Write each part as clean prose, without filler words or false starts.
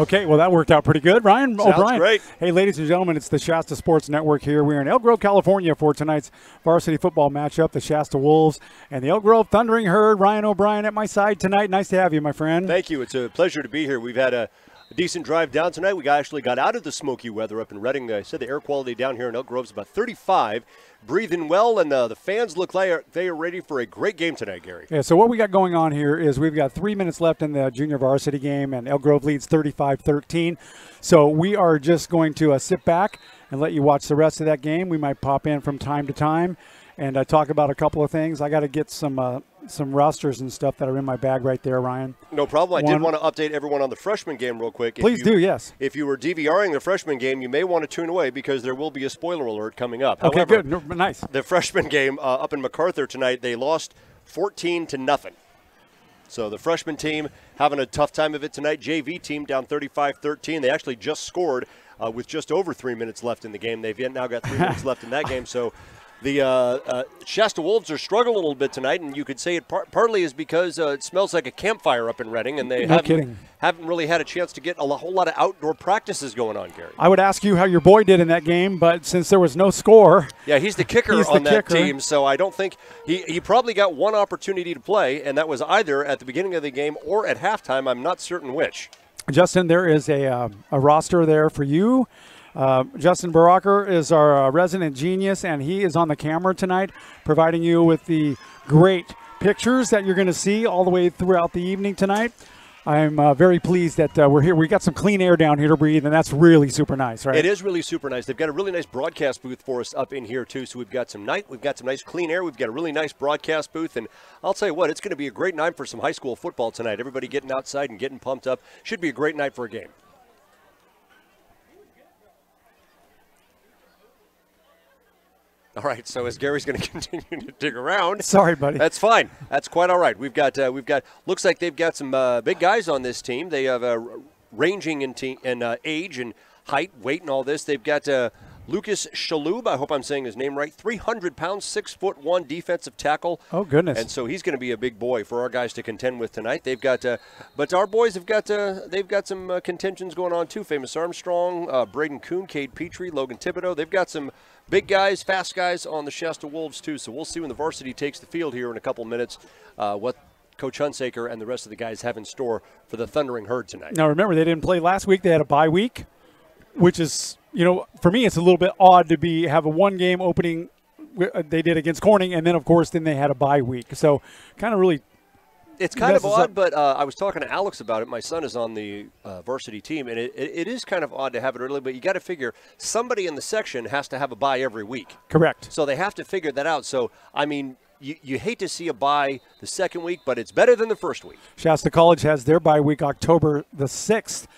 Okay, well, that worked out pretty good. Ryan Sounds O'Brien. great. Hey, ladies and gentlemen, it's the Shasta Sports Network here. We're in Elk Grove, California for tonight's varsity football matchup, the Shasta Wolves and the Elk Grove Thundering Herd. Ryan O'Brien at my side tonight. Nice to have you, my friend. Thank you. It's a pleasure to be here. We've had a decent drive down tonight. We actually got out of the smoky weather up in Redding. I said the air quality down here in Elk Grove is about 35. Breathing well, and the fans look like they are ready for a great game tonight, Gary. Yeah, so what we got going on here is we've got 3 minutes left in the junior varsity game, and Elk Grove leads 35-13. So we are just going to sit back and let you watch the rest of that game. We might pop in from time to time and talk about a couple of things. I got to get some rosters and stuff that are in my bag right there, Ryan. No problem. I did want to update everyone on the freshman game real quick. Please do, yes. If you were DVRing the freshman game, you may want to tune away because there will be a spoiler alert coming up. Okay, However, good. Nice. The freshman game up in MacArthur tonight, they lost 14-0. So the freshman team having a tough time of it tonight. JV team down 35-13. They actually just scored with just over 3 minutes left in the game. They've now got 3 minutes left in that game. So the Shasta Wolves are struggling a little bit tonight, and you could say it partly is because it smells like a campfire up in Redding, and they haven't really had a chance to get a whole lot of outdoor practices going on, Gary. I would ask you how your boy did in that game, but since there was no score. Yeah, he's the kicker on that team, so I don't think he probably got one opportunity to play, and that was either at the beginning of the game or at halftime. I'm not certain which. Justin, there is a roster there for you. Justin Baracker is our resident genius, and he is on the camera tonight, providing you with the great pictures that you're going to see all the way throughout the evening tonight. I'm very pleased that we're here. We got some clean air down here to breathe, and that's really super nice, right? It is really super nice. They've got a really nice broadcast booth for us up in here too. So we've got some nice clean air. We've got a really nice broadcast booth, and I'll tell you what, it's going to be a great night for some high school football tonight. Everybody getting outside and getting pumped up. Should be a great night for a game. All right, so as Gary's going to continue to dig around. Sorry, buddy. That's fine. That's quite all right. We've got. Looks like they've got some big guys on this team. They have ranging in age and height, weight, and all this. They've got Lucas Shaloub. I hope I'm saying his name right. 300 pounds, 6'1" defensive tackle. Oh goodness! And so he's going to be a big boy for our guys to contend with tonight. They've got, but our boys have got. They've got some contentions going on too. Famous Armstrong, Braden Kuhn, Cade Petrie, Logan Thibodeau. They've got some big guys, fast guys on the Shasta Wolves, too. So we'll see when the varsity takes the field here in a couple minutes what Coach Hunsaker and the rest of the guys have in store for the Thundering Herd tonight. Now, remember, they didn't play last week. They had a bye week, which is, for me, it's a little bit odd to have a one-game opening they did against Corning, and then, of course, then they had a bye week. So kind of really it's kind of odd, but I was talking to Alex about it. My son is on the varsity team, and it is kind of odd to have it early, but you got to figure somebody in the section has to have a bye every week. Correct. So they have to figure that out. So, I mean, you hate to see a bye the second week, but it's better than the first week. Shasta College has their bye week October the 6th.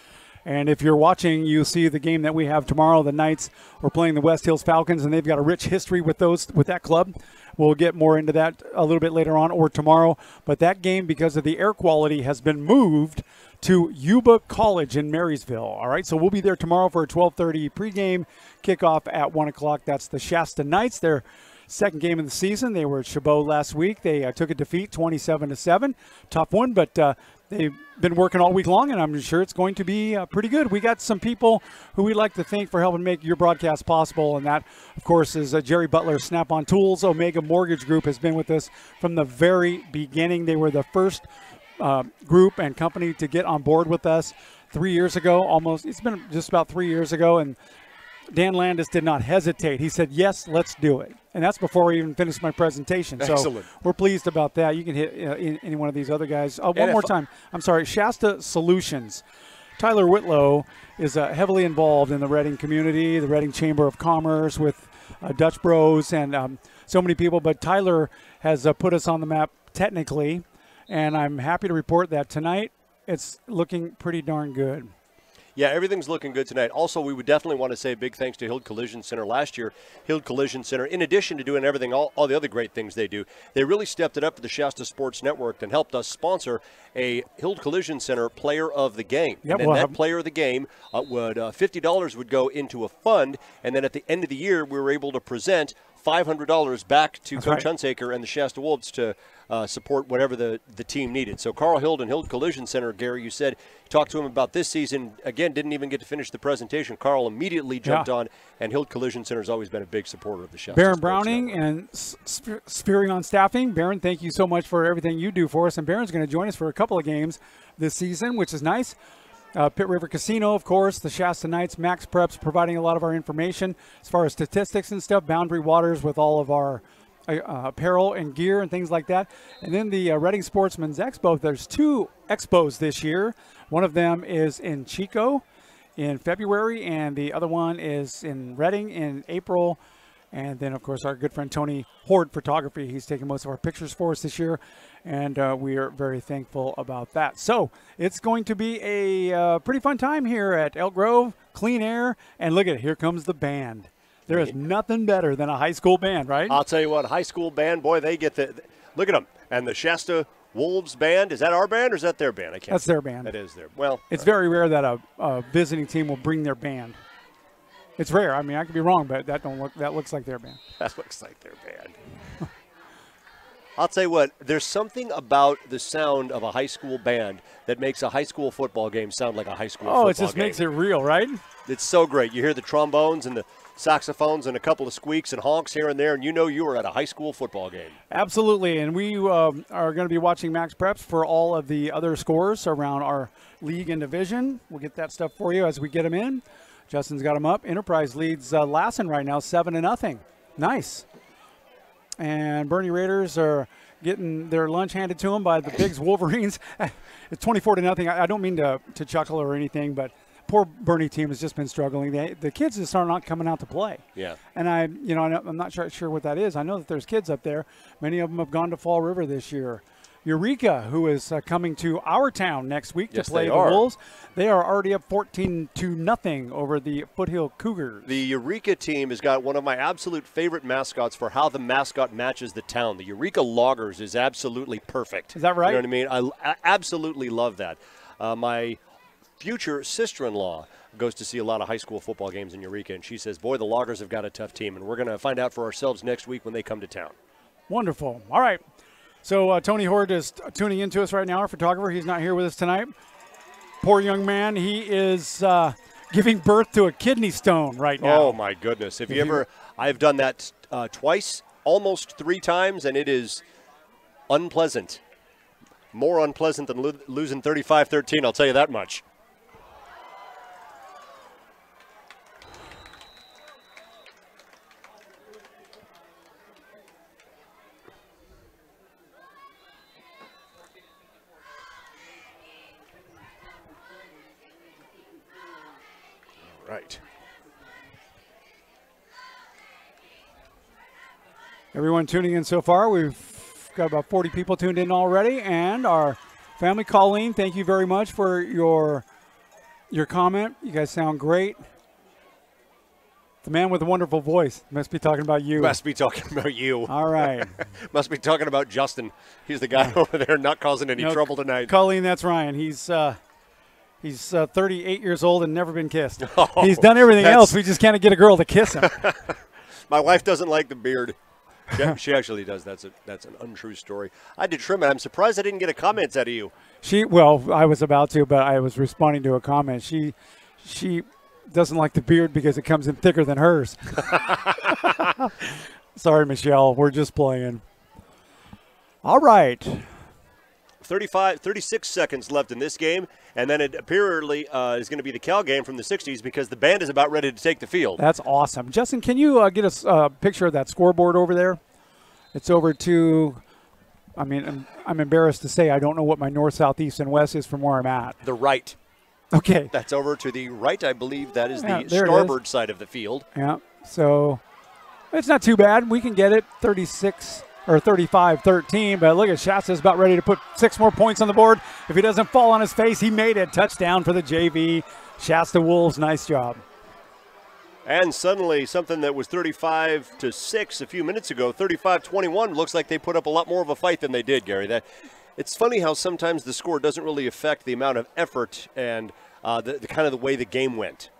And if you're watching, you see the game that we have tomorrow. The Knights are playing the West Hills Falcons, and they've got a rich history with that club. We'll get more into that a little bit later on or tomorrow. But that game, because of the air quality, has been moved to Yuba College in Marysville. All right, so we'll be there tomorrow for a 12:30 pregame kickoff at 1 o'clock. That's the Shasta Knights. Their second game of the season. They were at Chabot last week. They took a defeat 27-7. Tough one, but they've been working all week long, and I'm sure it's going to be pretty good. We got some people who we'd like to thank for helping make your broadcast possible, and that, of course, is Jerry Butler, Snap-on Tools. Omega Mortgage Group has been with us from the very beginning. They were the first group and company to get on board with us 3 years ago, almost. It's been just about 3 years ago, and Dan Landis did not hesitate. He said, yes, let's do it. And that's before I even finished my presentation. Excellent. So we're pleased about that. You can hit any one of these other guys. One more time. I'm sorry. Shasta Solutions. Tyler Whitlow is heavily involved in the Redding community, the Redding Chamber of Commerce with Dutch Bros and so many people. But Tyler has put us on the map technically, and I'm happy to report that tonight it's looking pretty darn good. Yeah, everything's looking good tonight. Also, we would definitely want to say a big thanks to Hild Collision Center. Last year, Hild Collision Center, in addition to doing everything, all the other great things they do, they really stepped it up for the Shasta Sports Network and helped us sponsor a Hild Collision Center Player of the Game. Yep, and that Player of the Game would $50 would go into a fund, and then at the end of the year, we were able to present $500 back to That's Coach right. Hunsaker and the Shasta Wolves to support whatever the team needed. So Carl Hild and Hild Collision Center, Gary, you said, talked to him about this season. Again, didn't even get to finish the presentation. Carl immediately jumped on, and Hild Collision Center has always been a big supporter of the Shasta Baron Sports Browning Network. and Spherion Staffing. Baron, thank you so much for everything you do for us. And Baron's going to join us for a couple of games this season, which is nice. Pitt River Casino, of course, the Shasta Knights, Max Preps providing a lot of our information as far as statistics and stuff, Boundary Waters with all of our apparel and gear and things like that. And then the Redding Sportsman's Expo. There's 2 expos this year. One of them is in Chico in February, and the other one is in Redding in April. And then, of course, our good friend Tony Horde Photography. He's taking most of our pictures for us this year, and we are very thankful about that. So it's going to be a pretty fun time here at Elk Grove, clean air, and look at it. Here comes the band. There is nothing better than a high school band, right? I'll tell you what, high school band, boy, they get the – look at them. And the Shasta Wolves band, is that our band or is that their band? I can't. That's their band. That is their – well. It's very rare that a visiting team will bring their band. It's rare. I mean, I could be wrong, but that looks like their band. That looks like their band. I'll tell you what, there's something about the sound of a high school band that makes a high school football game sound like a high school football game. Oh, it just makes it real, right? It's so great. You hear the trombones and the saxophones and a couple of squeaks and honks here and there, and you know you are at a high school football game. Absolutely, and we are going to be watching Max Preps for all of the other scores around our league and division. We'll get that stuff for you as we get them in. Justin's got them up. Enterprise leads Lassen right now 7-0. Nice. And Bernie Raiders are getting their lunch handed to them by the Biggs Wolverines. It's 24-0. I don't mean to chuckle or anything, but poor Bernie team has just been struggling. The kids just are not coming out to play. Yeah. And I'm not sure what that is. I know that there's kids up there. Many of them have gone to Fall River this year. Eureka, who is coming to our town next week to play the Wolves. They are already up 14-0 over the Foothill Cougars. The Eureka team has got one of my absolute favorite mascots for how the mascot matches the town. The Eureka Loggers is absolutely perfect. Is that right? You know what I mean? I absolutely love that. My future sister-in-law goes to see a lot of high school football games in Eureka, and she says, boy, the Loggers have got a tough team, and we're going to find out for ourselves next week when they come to town. Wonderful. All right. So Tony Horde is tuning into us right now, our photographer. He's not here with us tonight. Poor young man. He is giving birth to a kidney stone right now. Oh, my goodness. Have you ever – I've done that twice, almost 3 times, and it is unpleasant. More unpleasant than losing 35-13, I'll tell you that much. Right. Everyone tuning in so far. We've got about 40 people tuned in already. And our family, Colleen, thank you very much for your comment. You guys sound great. The man with a wonderful voice must be talking about you. Must be talking about you. All right. Must be talking about Justin. He's the guy over there not causing any trouble tonight. Colleen, that's Ryan. He's 38 years old and never been kissed. Oh, he's done everything else. We just can't get a girl to kiss him. My wife doesn't like the beard. She actually does. That's an untrue story. I did trim it. I'm surprised I didn't get a comment out of you. Well, I was about to, but I was responding to a comment. She doesn't like the beard because it comes in thicker than hers. Sorry, Michelle. We're just playing. All right. 36 seconds left in this game, and then it apparently is going to be the Cal game from the 60s because the band is about ready to take the field. That's awesome. Justin, can you get us a picture of that scoreboard over there? It's over to, I mean, I'm embarrassed to say I don't know what my north, south, east, and west is from where I'm at. The right. Okay. That's over to the right, I believe. That is the starboard side of the field. Yeah, so it's not too bad. We can get it 35-13, but look at Shasta's about ready to put 6 more points on the board. If he doesn't fall on his face, he made it. Touchdown for the JV Shasta Wolves. Nice job. And suddenly something that was 35-6 a few minutes ago, 35-21, looks like they put up a lot more of a fight than they did, Gary. It's funny how sometimes the score doesn't really affect the amount of effort and the kind of the way the game went.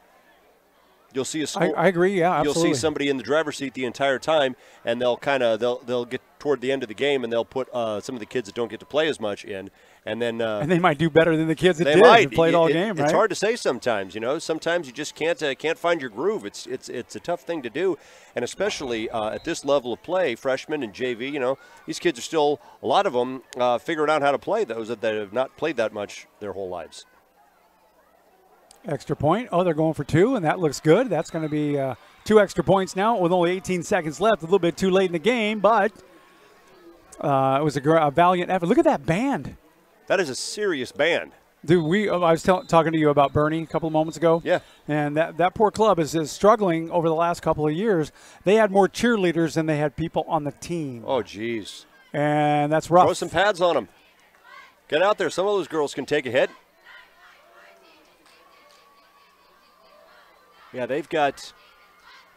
You'll see a school. I agree. Yeah, absolutely. You'll see somebody in the driver's seat the entire time, and they'll get toward the end of the game, and they'll put some of the kids that don't get to play as much in, and then and they might do better than the kids that did might. Who played all game. Right? It's hard to say sometimes. Sometimes you just can't find your groove. It's a tough thing to do, and especially at this level of play, freshmen and JV. These kids are still, a lot of them, figuring out how to play. Those that have not played that much their whole lives. Extra point. Oh, they're going for 2, and that looks good. That's going to be 2 extra points now with only 18 seconds left. A little bit too late in the game, but it was a valiant effort. Look at that band. That is a serious band. Dude, I was talking to you about Bernie a couple of moments ago. Yeah. And that poor club is struggling over the last couple of years. They had more cheerleaders than they had people on the team. Oh, geez. And that's rough. Throw some pads on them. Get out there. Some of those girls can take a hit. Yeah, they've got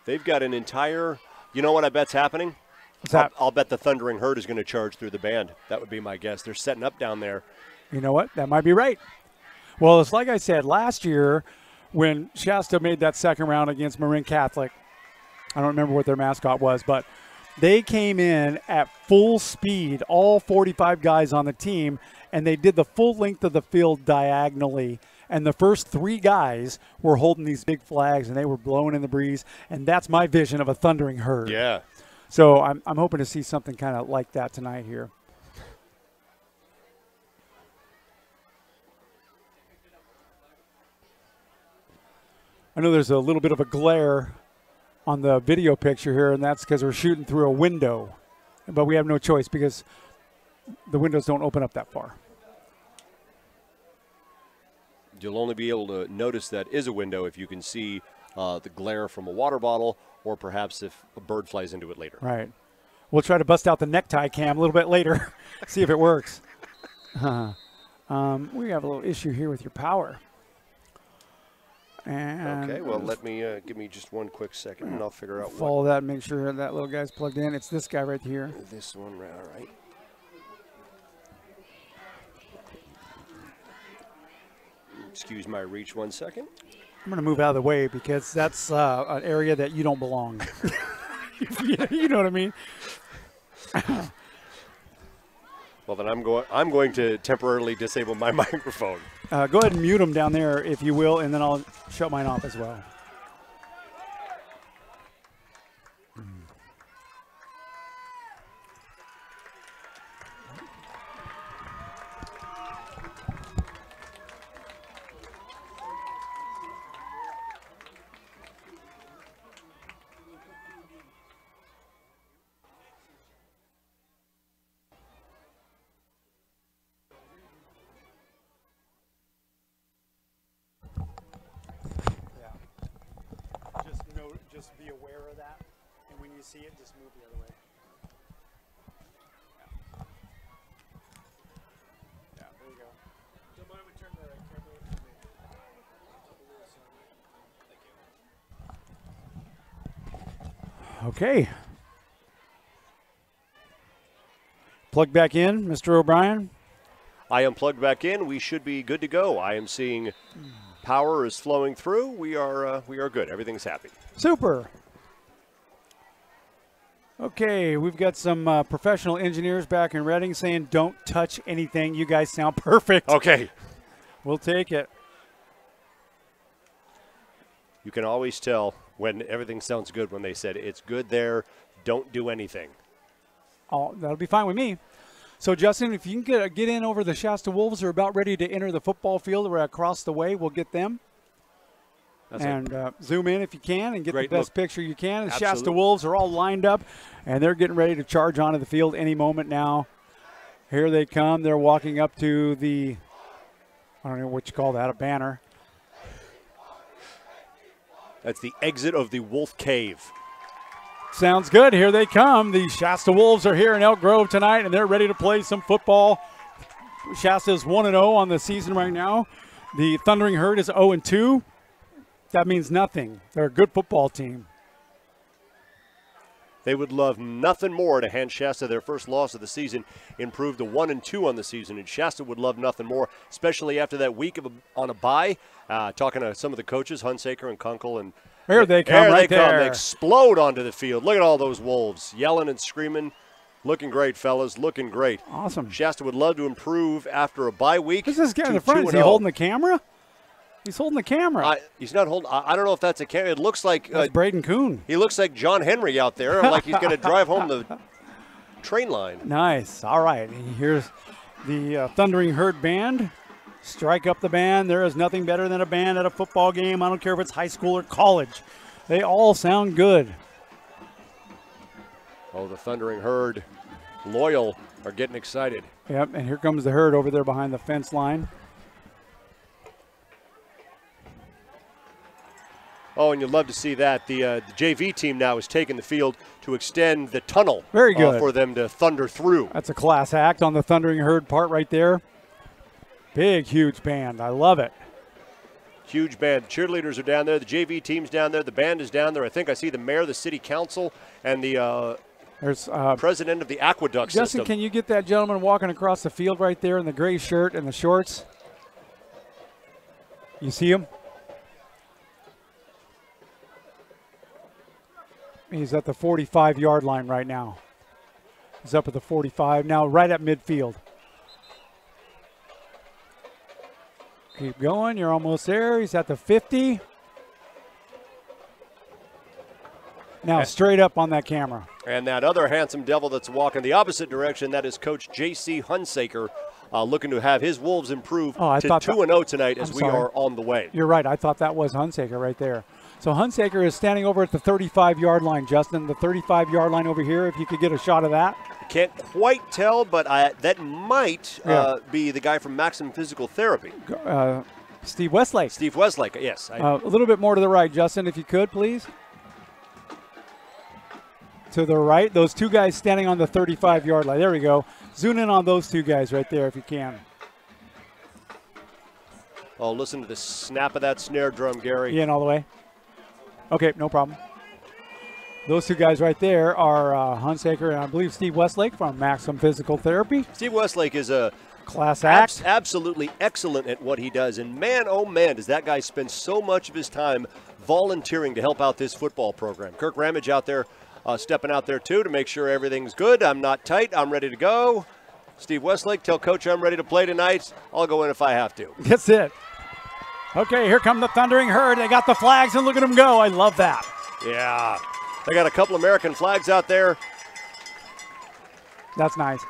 an entire. You know what I bet's happening? What's that? I'll bet the Thundering Herd is going to charge through the band. That would be my guess. They're setting up down there. You know what? That might be right. Well, it's like I said last year when Shasta made that second round against Marin Catholic. I don't remember what their mascot was, but they came in at full speed, all 45 guys on the team, and they did the full length of the field diagonally. And the first 3 guys were holding these big flags, and they were blowing in the breeze. And that's my vision of a Thundering Herd. Yeah. So I'm hoping to see something kind of like that tonight here. I know there's a little bit of a glare on the video picture here, and that's because we're shooting through a window. But we have no choice because the windows don't open up that far. You'll only be able to notice that is a window if you can see the glare from a water bottle, or perhaps if a bird flies into it later. Right. We'll try to bust out the necktie cam a little bit later, see if it works. We have a little issue here with your power. And okay, well, give me just one quick second, and I'll figure out follow that and make sure that little guy's plugged in. It's this guy right here. This one, all right. Excuse my reach 1 second. I'm going to move out of the way because that's an area that you don't belong. You know what I mean? Well, then I'm going to temporarily disable my microphone. Go ahead and mute them down there, if you will, and then I'll shut mine off as well. Just be aware of that, and when you see it, just move the other way. Yeah, there you go. Don't mind if we turn the camera over to me. Okay. Plug back in, Mr. O'Brien. I am plugged back in. We should be good to go. I am seeing power is flowing through. We are good. Everything's happy. Super. Okay, we've got some professional engineers back in Redding saying don't touch anything. You guys sound perfect. Okay. We'll take it. You can always tell when everything sounds good when they said it's good there, don't do anything. Oh, that'll be fine with me. So, Justin, if you can get in over the Shasta Wolves, they're about ready to enter the football field. We're across the way. We'll get them. And zoom in if you can and get the best picture you can. The Shasta Wolves are all lined up, and they're getting ready to charge onto the field any moment now. Here they come. They're walking up to the, I don't know what you call that, a banner. That's the exit of the Wolf Cave. Sounds good. Here they come. The Shasta Wolves are here in Elk Grove tonight, and they're ready to play some football. Shasta is 1-0 on the season right now. The Thundering Herd is 0-2. That means nothing. They're a good football team. They would love nothing more to hand Shasta their first loss of the season, improve to 1-2 on the season, and Shasta would love nothing more, especially after that week on a bye. Talking to some of the coaches, Hunsaker and Kunkel Here they come right there. They explode onto the field. Look at all those wolves yelling and screaming. Looking great, fellas. Looking great. Awesome. Shasta would love to improve after a bye week. Who's this guy in the front? Is he holding the camera? He's holding the camera. He's not holding. I don't know if that's a camera. It looks like that's Braden Kuhn. He looks like John Henry out there, like he's going to drive home the train line. Nice. All right. Here's the Thundering Herd Band. Strike up the band. There is nothing better than a band at a football game. I don't care if it's high school or college. They all sound good. Oh, the Thundering Herd, loyal, are getting excited. Yep, and here comes the herd over there behind the fence line. Oh, and you'd love to see that. The JV team now is taking the field to extend the tunnel. Very good. For them to thunder through. That's a class act on the Thundering Herd part right there. Big, huge band. I love it. Huge band. Cheerleaders are down there. The JV team's down there. The band is down there. I think I see the mayor, the city council, and the president of the aqueduct Justin, system. can you get that gentleman walking across the field right there in the gray shirt and the shorts? You see him? He's at the 45-yard line right now. He's up at the 45, now right at midfield. Keep going, you're almost there. He's at the 50. Now straight up on that camera. And that other handsome devil that's walking the opposite direction, that is Coach J.C. Hunsaker, looking to have his Wolves improve to 2-0 tonight as we are on the way. You're right. I thought that was Hunsaker right there. So Hunsaker is standing over at the 35-yard line, Justin. The 35-yard line over here, if you could get a shot of that. I can't quite tell, but that might be the guy from Maximum Physical Therapy. Steve Westlake. Steve Westlake, yes. A little bit more to the right, Justin, if you could, please. To the right, those two guys standing on the 35-yard line. There we go. Zoom in on those two guys right there if you can. Oh, listen to the snap of that snare drum, Gary. In all the way. Okay, no problem. Those two guys right there are Hunsaker and I believe Steve Westlake from Maximum Physical Therapy. Steve Westlake is a class act. Absolutely excellent at what he does. And man, oh man, does that guy spend so much of his time volunteering to help out this football program. Kirk Ramage out there stepping out there too to make sure everything's good. I'm not tight. I'm ready to go. Steve Westlake, tell Coach I'm ready to play tonight. I'll go in if I have to. That's it. Okay, here come the Thundering Herd. They got the flags, and look at them go. I love that. Yeah. They got a couple American flags out there. That's nice.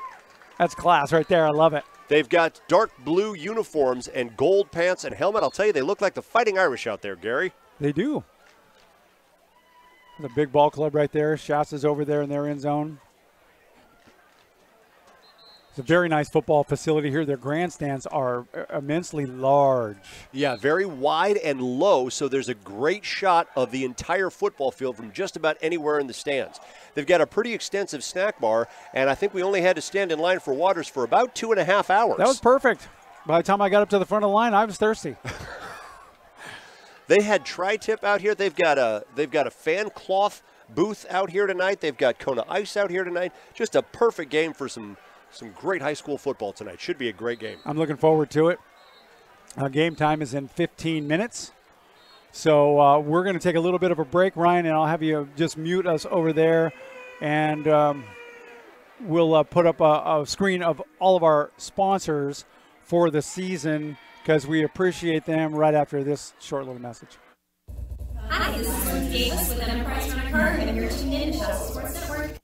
That's class right there. I love it. They've got dark blue uniforms and gold pants and helmet. I'll tell you, they look like the Fighting Irish out there, Gary. They do. The big ball club right there. Shasta's over there in their end zone. It's a very nice football facility here. Their grandstands are immensely large. Yeah, very wide and low, so there's a great shot of the entire football field from just about anywhere in the stands. They've got a pretty extensive snack bar, and I think we only had to stand in line for waters for about 2.5 hours. That was perfect. By the time I got up to the front of the line, I was thirsty. They had tri-tip out here. They've got a fan cloth booth out here tonight. They've got Kona Ice out here tonight. Just a perfect game for some great high school football tonight. Should be a great game. I'm looking forward to it. Game time is in 15 minutes. So we're going to take a little bit of a break, Ryan, and I'll have you just mute us over there. And we'll put up a screen of all of our sponsors for the season because we appreciate them right after this short little message. Hi, this is Liz Davis with Enterprise Rent a Car, and you're tuned in to Shasta Sports Network.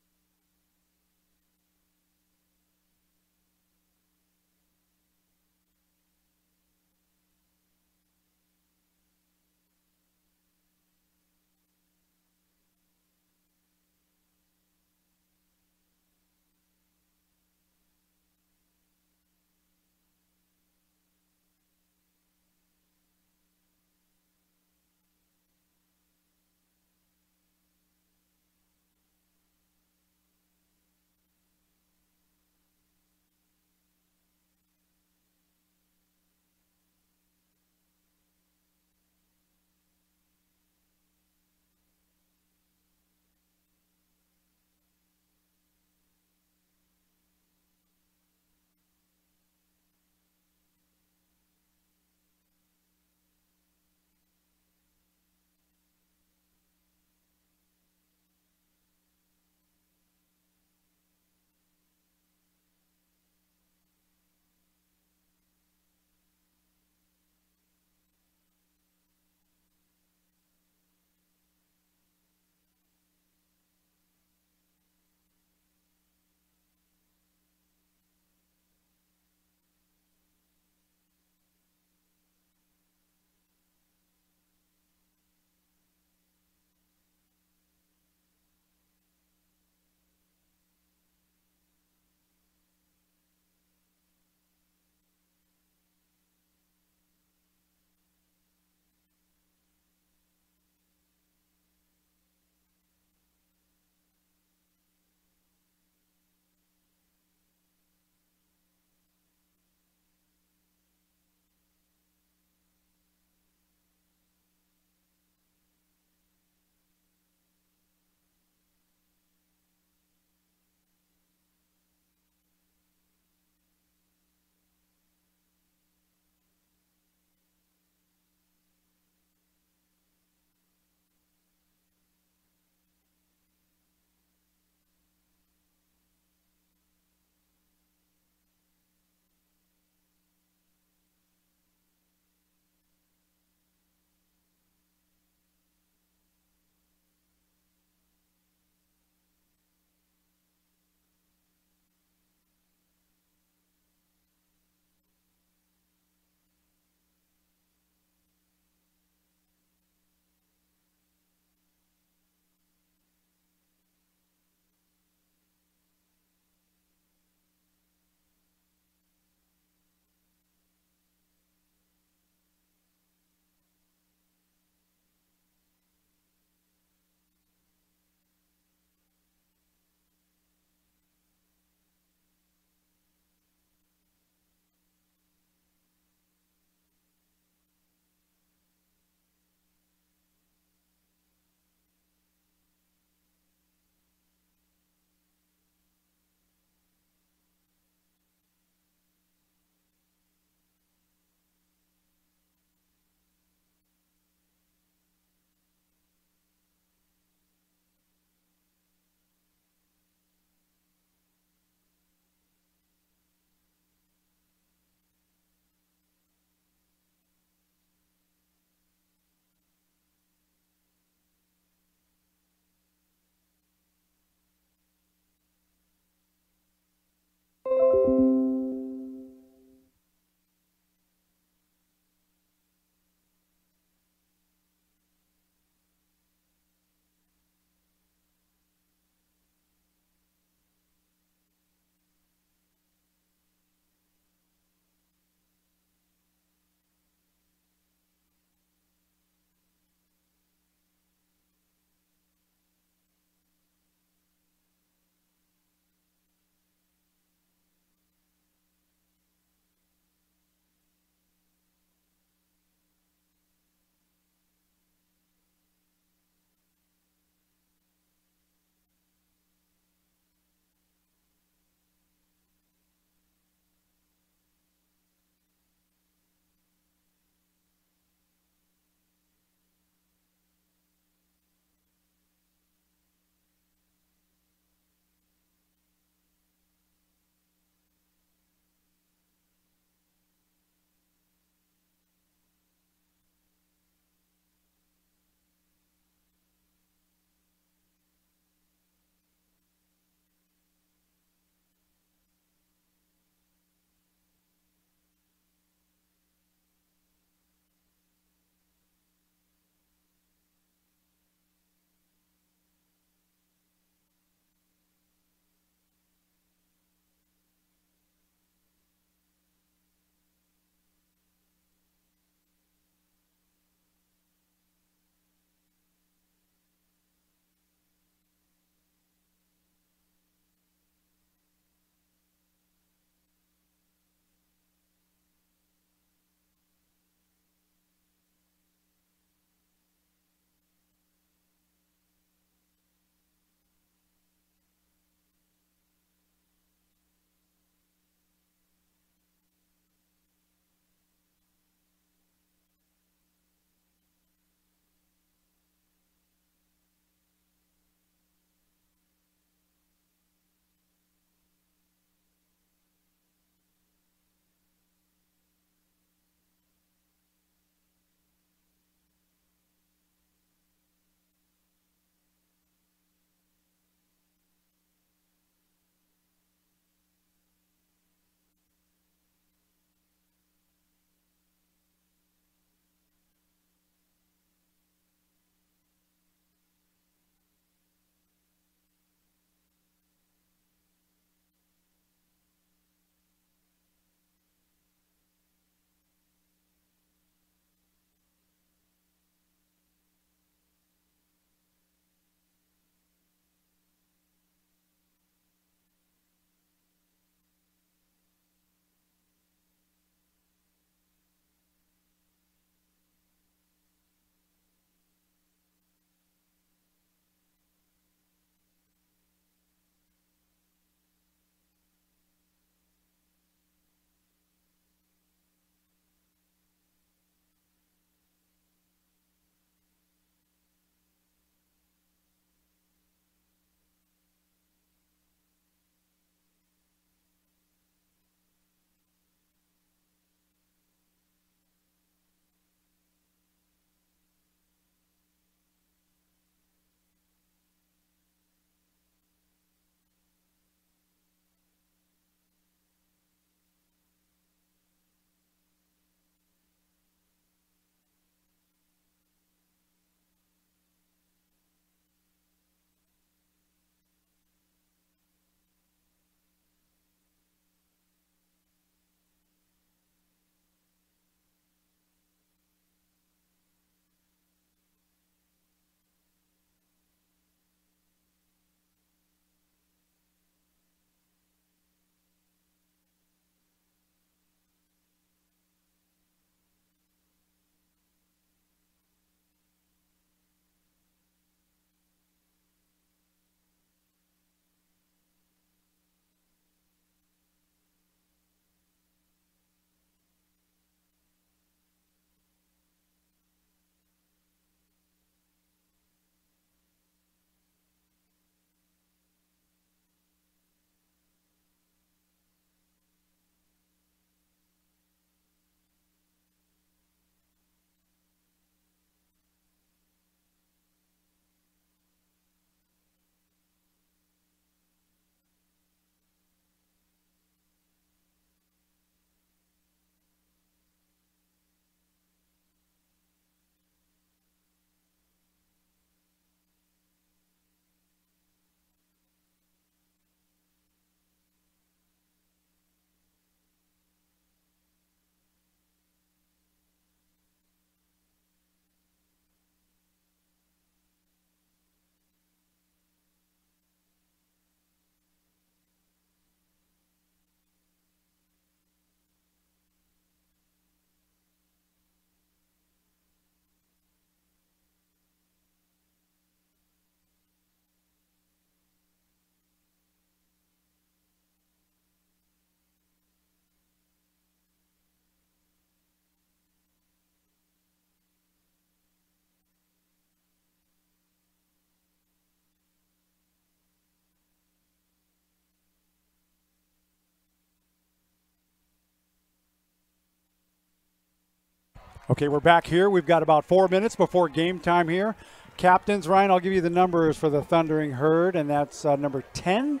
Okay, we're back here. We've got about 4 minutes before game time here. Captains, Ryan, I'll give you the numbers for the Thundering Herd, and that's number 10.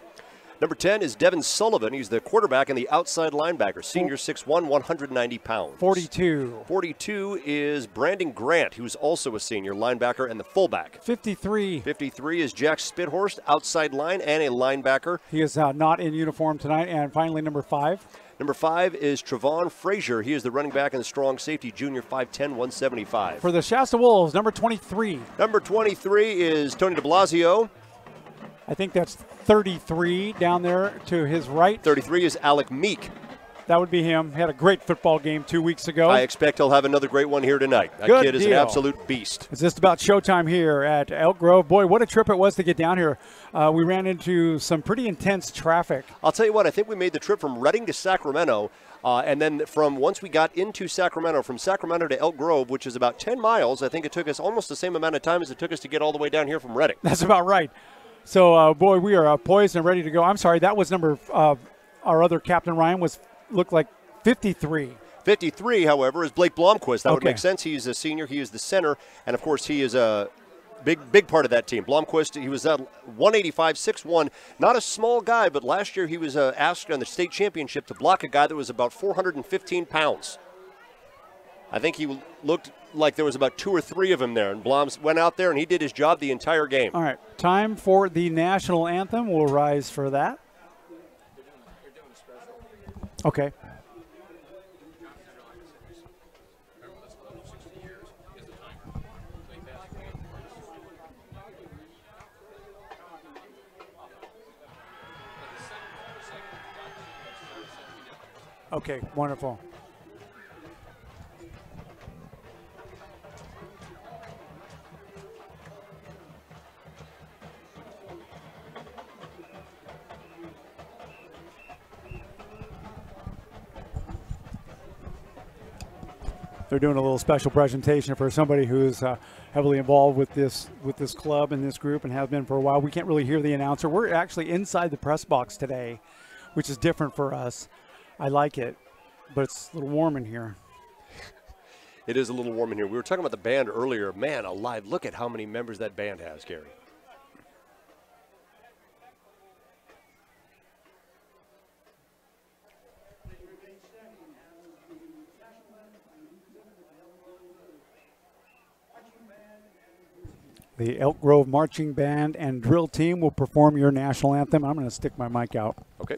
Number 10 is Devin Sullivan. He's the quarterback and the outside linebacker. Senior 6'1", 190 pounds. 42. 42 is Brandon Grant, who's also a senior linebacker and the fullback. 53. 53 is Jack Spithorst, outside line and a linebacker. He is not in uniform tonight. And finally, number 5. Number 5 is Trevon Frazier. He is the running back and the strong safety, junior 5'10", 175. For the Shasta Wolves, number 23. Number 23 is Tony de Blasio. I think that's 33 down there to his right. 33 is Alec Meek. That would be him. Had a great football game 2 weeks ago. I expect he'll have another great one here tonight. That Good kid is deal. an absolute beast. It's just about showtime here at Elk Grove. Boy, what a trip it was to get down here. We ran into some pretty intense traffic. I'll tell you what, I think we made the trip from Redding to Sacramento, and then once we got into Sacramento, from Sacramento to Elk Grove, which is about 10 miles, I think it took us almost the same amount of time as it took us to get all the way down here from Redding. That's about right. So, boy, we are poised and ready to go. I'm sorry, that was number our other captain, Ryan, looked like 53. 53, however, is Blake Blomquist. That would Okay. make sense. He's a senior. He is the center, and, of course, he is a big part of that team. Blomquist, he was 185, 6'1", not a small guy, but last year he was asked on the state championship to block a guy that was about 415 pounds. I think he looked like there was about 2 or 3 of them there, and Bloms went out there and he did his job the entire game. All right, time for the national anthem. We'll rise for that. Okay. Okay, wonderful. They're doing a little special presentation for somebody who's heavily involved with this club and this group and has been for a while. We can't really hear the announcer. We're actually inside the press box today, which is different for us. I like it, but it's a little warm in here. It is a little warm in here. We were talking about the band earlier. Man alive, look at how many members that band has, Gary. The Elk Grove Marching Band and Drill Team will perform your national anthem. I'm going to stick my mic out. Okay.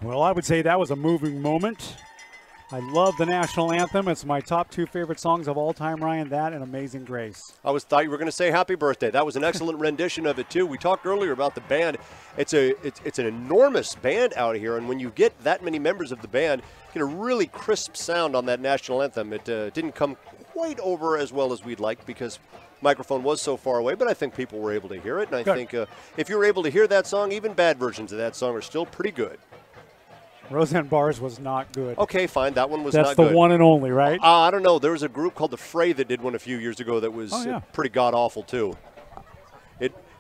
Well, I would say that was a moving moment. I love the national anthem. It's my top 2 favorite songs of all time, Ryan. That and Amazing Grace. I thought you were going to say happy birthday. That was an excellent rendition of it, too. We talked earlier about the band. It's an enormous band out here, and when you get that many members of the band, you get a really crisp sound on that national anthem. It didn't come quite over as well as we'd like because microphone was so far away, but I think people were able to hear it, and I think if you're able to hear that song, even bad versions of that song are still pretty good. Roseanne Barr's was not good. Okay, fine. That one was not good. That's the one and only, right? I don't know. There was a group called The Fray that did one a few years ago that was pretty god-awful, too.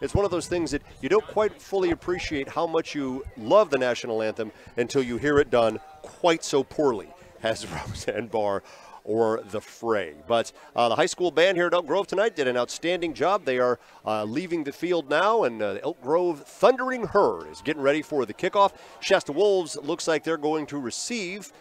It's one of those things that you don't quite fully appreciate how much you love the national anthem until you hear it done quite so poorly as Roseanne Barr or The Fray. But the high school band here at Elk Grove tonight did an outstanding job. They are leaving the field now, and Elk Grove Thundering Herd is getting ready for the kickoff. Shasta Wolves looks like they're going to receive.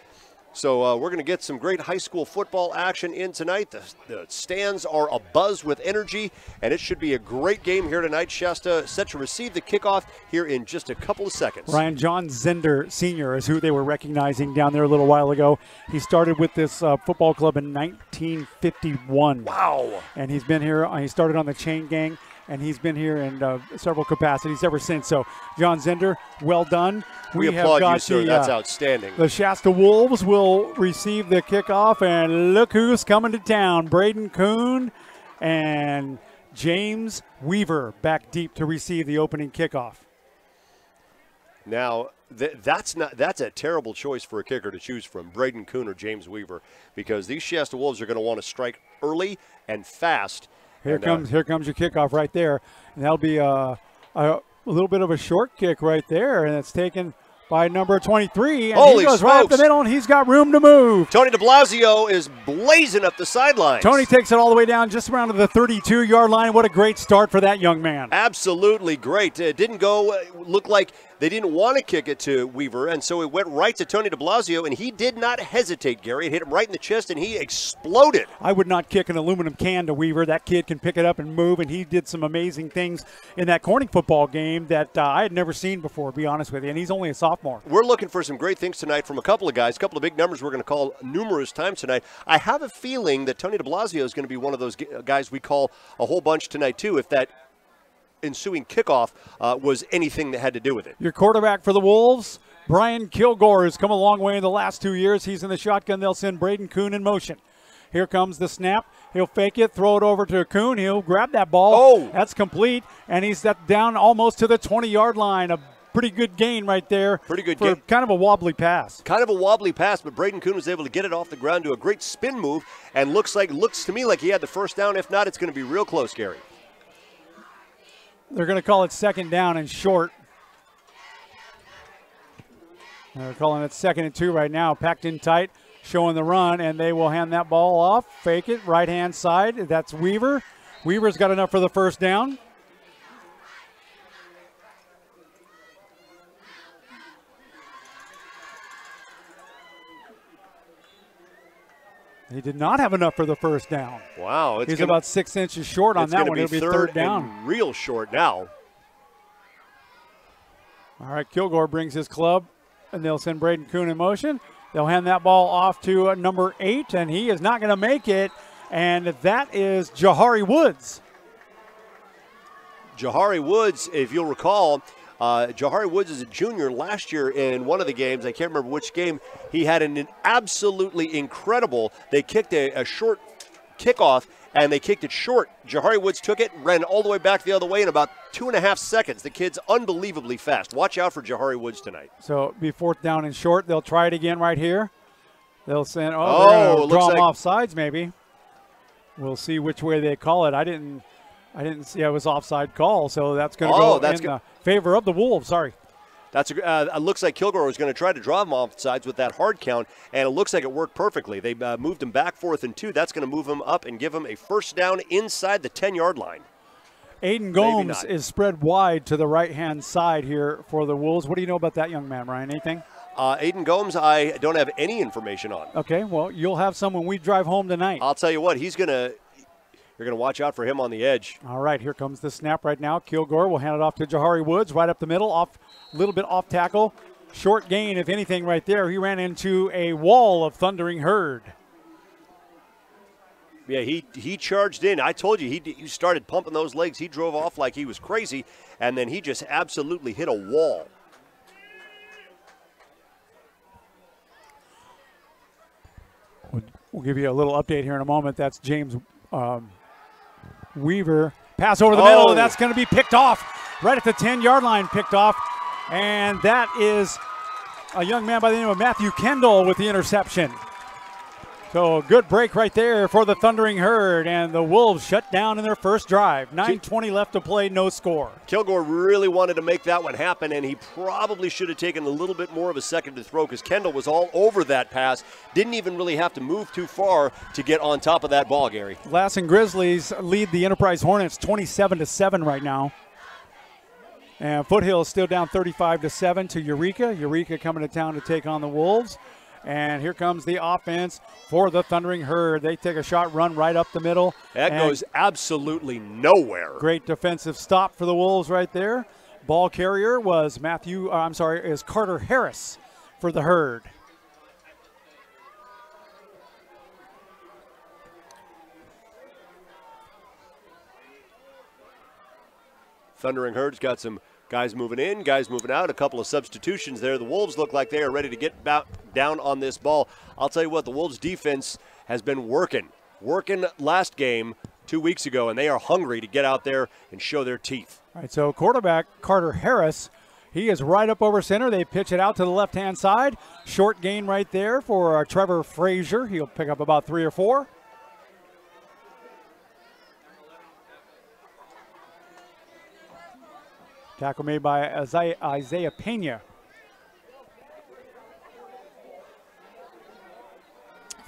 So we're going to get some great high school football action in tonight. The stands are abuzz with energy, and it should be a great game here tonight. Shasta set to receive the kickoff here in just a couple of seconds. Ryan, John Zender Sr. is who they were recognizing down there a little while ago. He started with this football club in 1951. Wow. And he's been here. He started on the chain gang, and he's been here in several capacities ever since. So, John Zender, well done. We applaud you, sir. That's outstanding. The Shasta Wolves will receive the kickoff, and look who's coming to town. Braden Kuhn and James Weaver back deep to receive the opening kickoff. Now, that's a terrible choice for a kicker to choose from, Braden Kuhn or James Weaver, because these Shasta Wolves are going to want to strike early and fast. Here comes your kickoff right there, and that'll be a little bit of a short kick right there, and it's taken by number 23, and Holy he goes smokes. right up the middle, and he's got room to move. Tony de Blasio is blazing up the sidelines. Tony takes it all the way down just around to the 32-yard line. What a great start for that young man. Absolutely great. It didn't look like they didn't want to kick it to Weaver, and so it went right to Tony de Blasio, and he did not hesitate, Gary. It hit him right in the chest, and he exploded. I would not kick an aluminum can to Weaver. That kid can pick it up and move, and he did some amazing things in that Corning football game that I had never seen before, to be honest with you, and he's only a sophomore. We're looking for some great things tonight from a couple of guys, a couple of big numbers we're going to call numerous times tonight. I have a feeling that Tony de Blasio is going to be one of those guys we call a whole bunch tonight, too, if that ensuing kickoff was anything that had to do with it. Your quarterback for the Wolves, Brian Kilgore, has come a long way in the last 2 years. He's in the shotgun. They'll send Braden Kuhn in motion. Here comes the snap. He'll fake it, throw it over to Kuhn. He'll grab that ball. Oh! That's complete, and he's down almost to the 20-yard line. A pretty good gain right there. Pretty good for gain. Kind of a wobbly pass. Kind of a wobbly pass, but Braden Kuhn was able to get it off the ground, do a great spin move, and looks to me like he had the first down. If not, it's going to be real close, Gary. They're going to call it second down and short. They're calling it 2nd and 2 right now. Packed in tight, showing the run, and they will hand that ball off. Fake it, right-hand side. That's Weaver. Weaver's got enough for the first down. He did not have enough for the first down. Wow. He's about 6 inches short on that one. It'll be third down. And real short now. All right, Kilgore brings his club, and they'll send Braden Kuhn in motion. They'll hand that ball off to number 8, and he is not going to make it, and that is Jahari Woods. Jahari Woods, if you'll recall, Jahari Woods is a junior. Last year in one of the games, I can't remember which game, he had an absolutely incredible, they kicked a short kickoff, and they kicked it short. Jahari Woods took it, ran all the way back the other way in about 2.5 seconds. The kid's unbelievably fast. Watch out for Jahari Woods tonight. So be 4th down and short. They'll try it again right here. They'll send, they'll draw him off sides maybe. We'll see which way they call it. I didn't see it was offside call, so that's going to go in the favor of the Wolves. Sorry. That's it looks like Kilgore was going to try to draw him off sides with that hard count, and it looks like it worked perfectly. They moved him back 4th and 2. That's going to move him up and give him a first down inside the 10-yard line. Aiden Gomes is spread wide to the right-hand side here for the Wolves. What do you know about that young man, Ryan? Anything? Aiden Gomes, I don't have any information on. Okay, well, you'll have some when we drive home tonight. I'll tell you what, you're going to watch out for him on the edge. All right, here comes the snap right now. Kilgore will hand it off to Jahari Woods right up the middle, a little bit off tackle. Short gain, if anything, right there. He ran into a wall of Thundering Herd. Yeah, he charged in. I told you, he started pumping those legs. He drove off like he was crazy, and then he just absolutely hit a wall. We'll give you a little update here in a moment. That's James Weaver. Pass over the middle. That's going to be picked off right at the 10-yard line, picked off. And that is a young man by the name of Matthew Kendall with the interception. So good break right there for the Thundering Herd, and the Wolves shut down in their first drive. 9:20 left to play, no score. Kilgore really wanted to make that one happen, and he probably should have taken a little bit more of a second to throw because Kendall was all over that pass. Didn't even really have to move too far to get on top of that ball, Gary. Lassen Grizzlies lead the Enterprise Hornets 27-7 right now. And Foothill is still down 35-7 to Eureka. Eureka coming to town to take on the Wolves. And here comes the offense for the Thundering Herd. They take a shot, run right up the middle. That goes absolutely nowhere. Great defensive stop for the Wolves right there. Ball carrier was is Carter Harris for the Herd. Thundering Herd's got some guys moving in, guys moving out, a couple of substitutions there. The Wolves look like they are ready to get down on this ball. I'll tell you what, the Wolves defense has been working last game 2 weeks ago, and they are hungry to get out there and show their teeth. All right, so quarterback Carter Harris, he is right up over center. They pitch it out to the left-hand side. Short gain right there for Trevor Frazier. He'll pick up about 3 or 4. Tackle made by Isaiah Pena.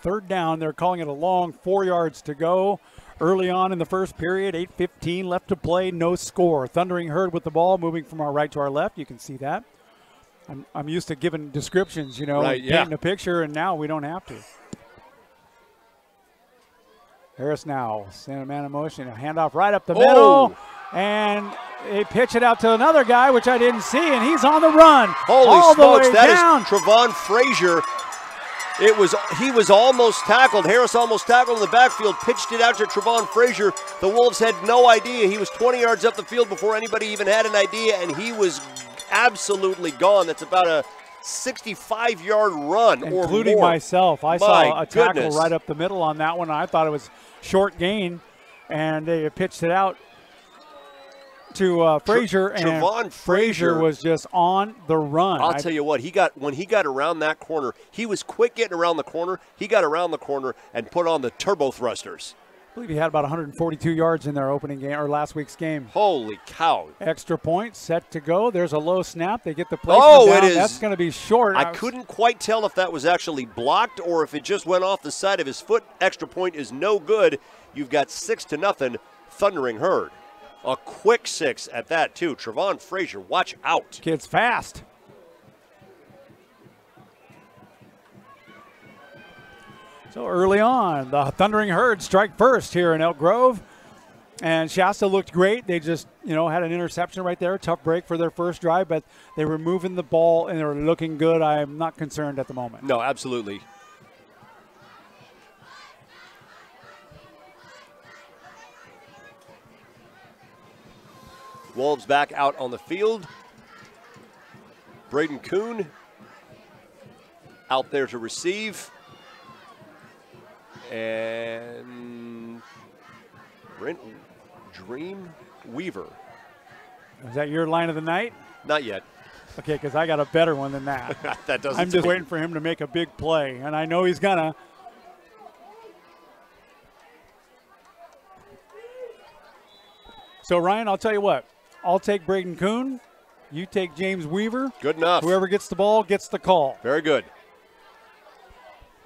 Third down, they're calling it a long 4 yards to go. Early on in the first period, 8:15 left to play, no score. Thundering Herd with the ball, moving from our right to our left. You can see that. I'm used to giving descriptions, right, painting a picture, and now we don't have to. Harris now, send a man in motion, a handoff right up the middle. And they pitch it out to another guy, which I didn't see, and he's on the run. Holy smokes, that is Trevon Frazier. He was almost tackled. Harris almost tackled in the backfield, pitched it out to Trevon Frazier. The Wolves had no idea. He was 20 yards up the field before anybody even had an idea, and he was absolutely gone. That's about a 65-yard run or more. Including myself. I saw a tackle right up the middle on that one. I thought it was short gain, and they pitched it out to Frazier, and Frazier was just on the run. I'll tell you what, when he got around that corner, he was quick getting around the corner. He got around the corner and put on the turbo thrusters. I believe he had about 142 yards in their opening game, or last week's game. Holy cow. Extra point, set to go. There's a low snap. They get the placement down. It is. That's going to be short. I couldn't quite tell if that was actually blocked or if it just went off the side of his foot. Extra point is no good. You've got 6-0 Thundering Herd. A quick 6 at that, too. Trevon Frazier, watch out. Kid's fast. So early on, the Thundering Herd strike first here in Elk Grove. And Shasta looked great. They just, had an interception right there. Tough break for their first drive, but they were moving the ball and they were looking good. I'm not concerned at the moment. No, absolutely. Wolves back out on the field. Braden Kuhn out there to receive. And Brent Dream Weaver. Is that your line of the night? Not yet. Okay, because I got a better one than that. That doesn't. I'm just waiting for him to make a big play, and I know he's gonna. So Ryan, I'll tell you what. I'll take Braden Kuhn. You take James Weaver. Good enough. Whoever gets the ball gets the call. Very good.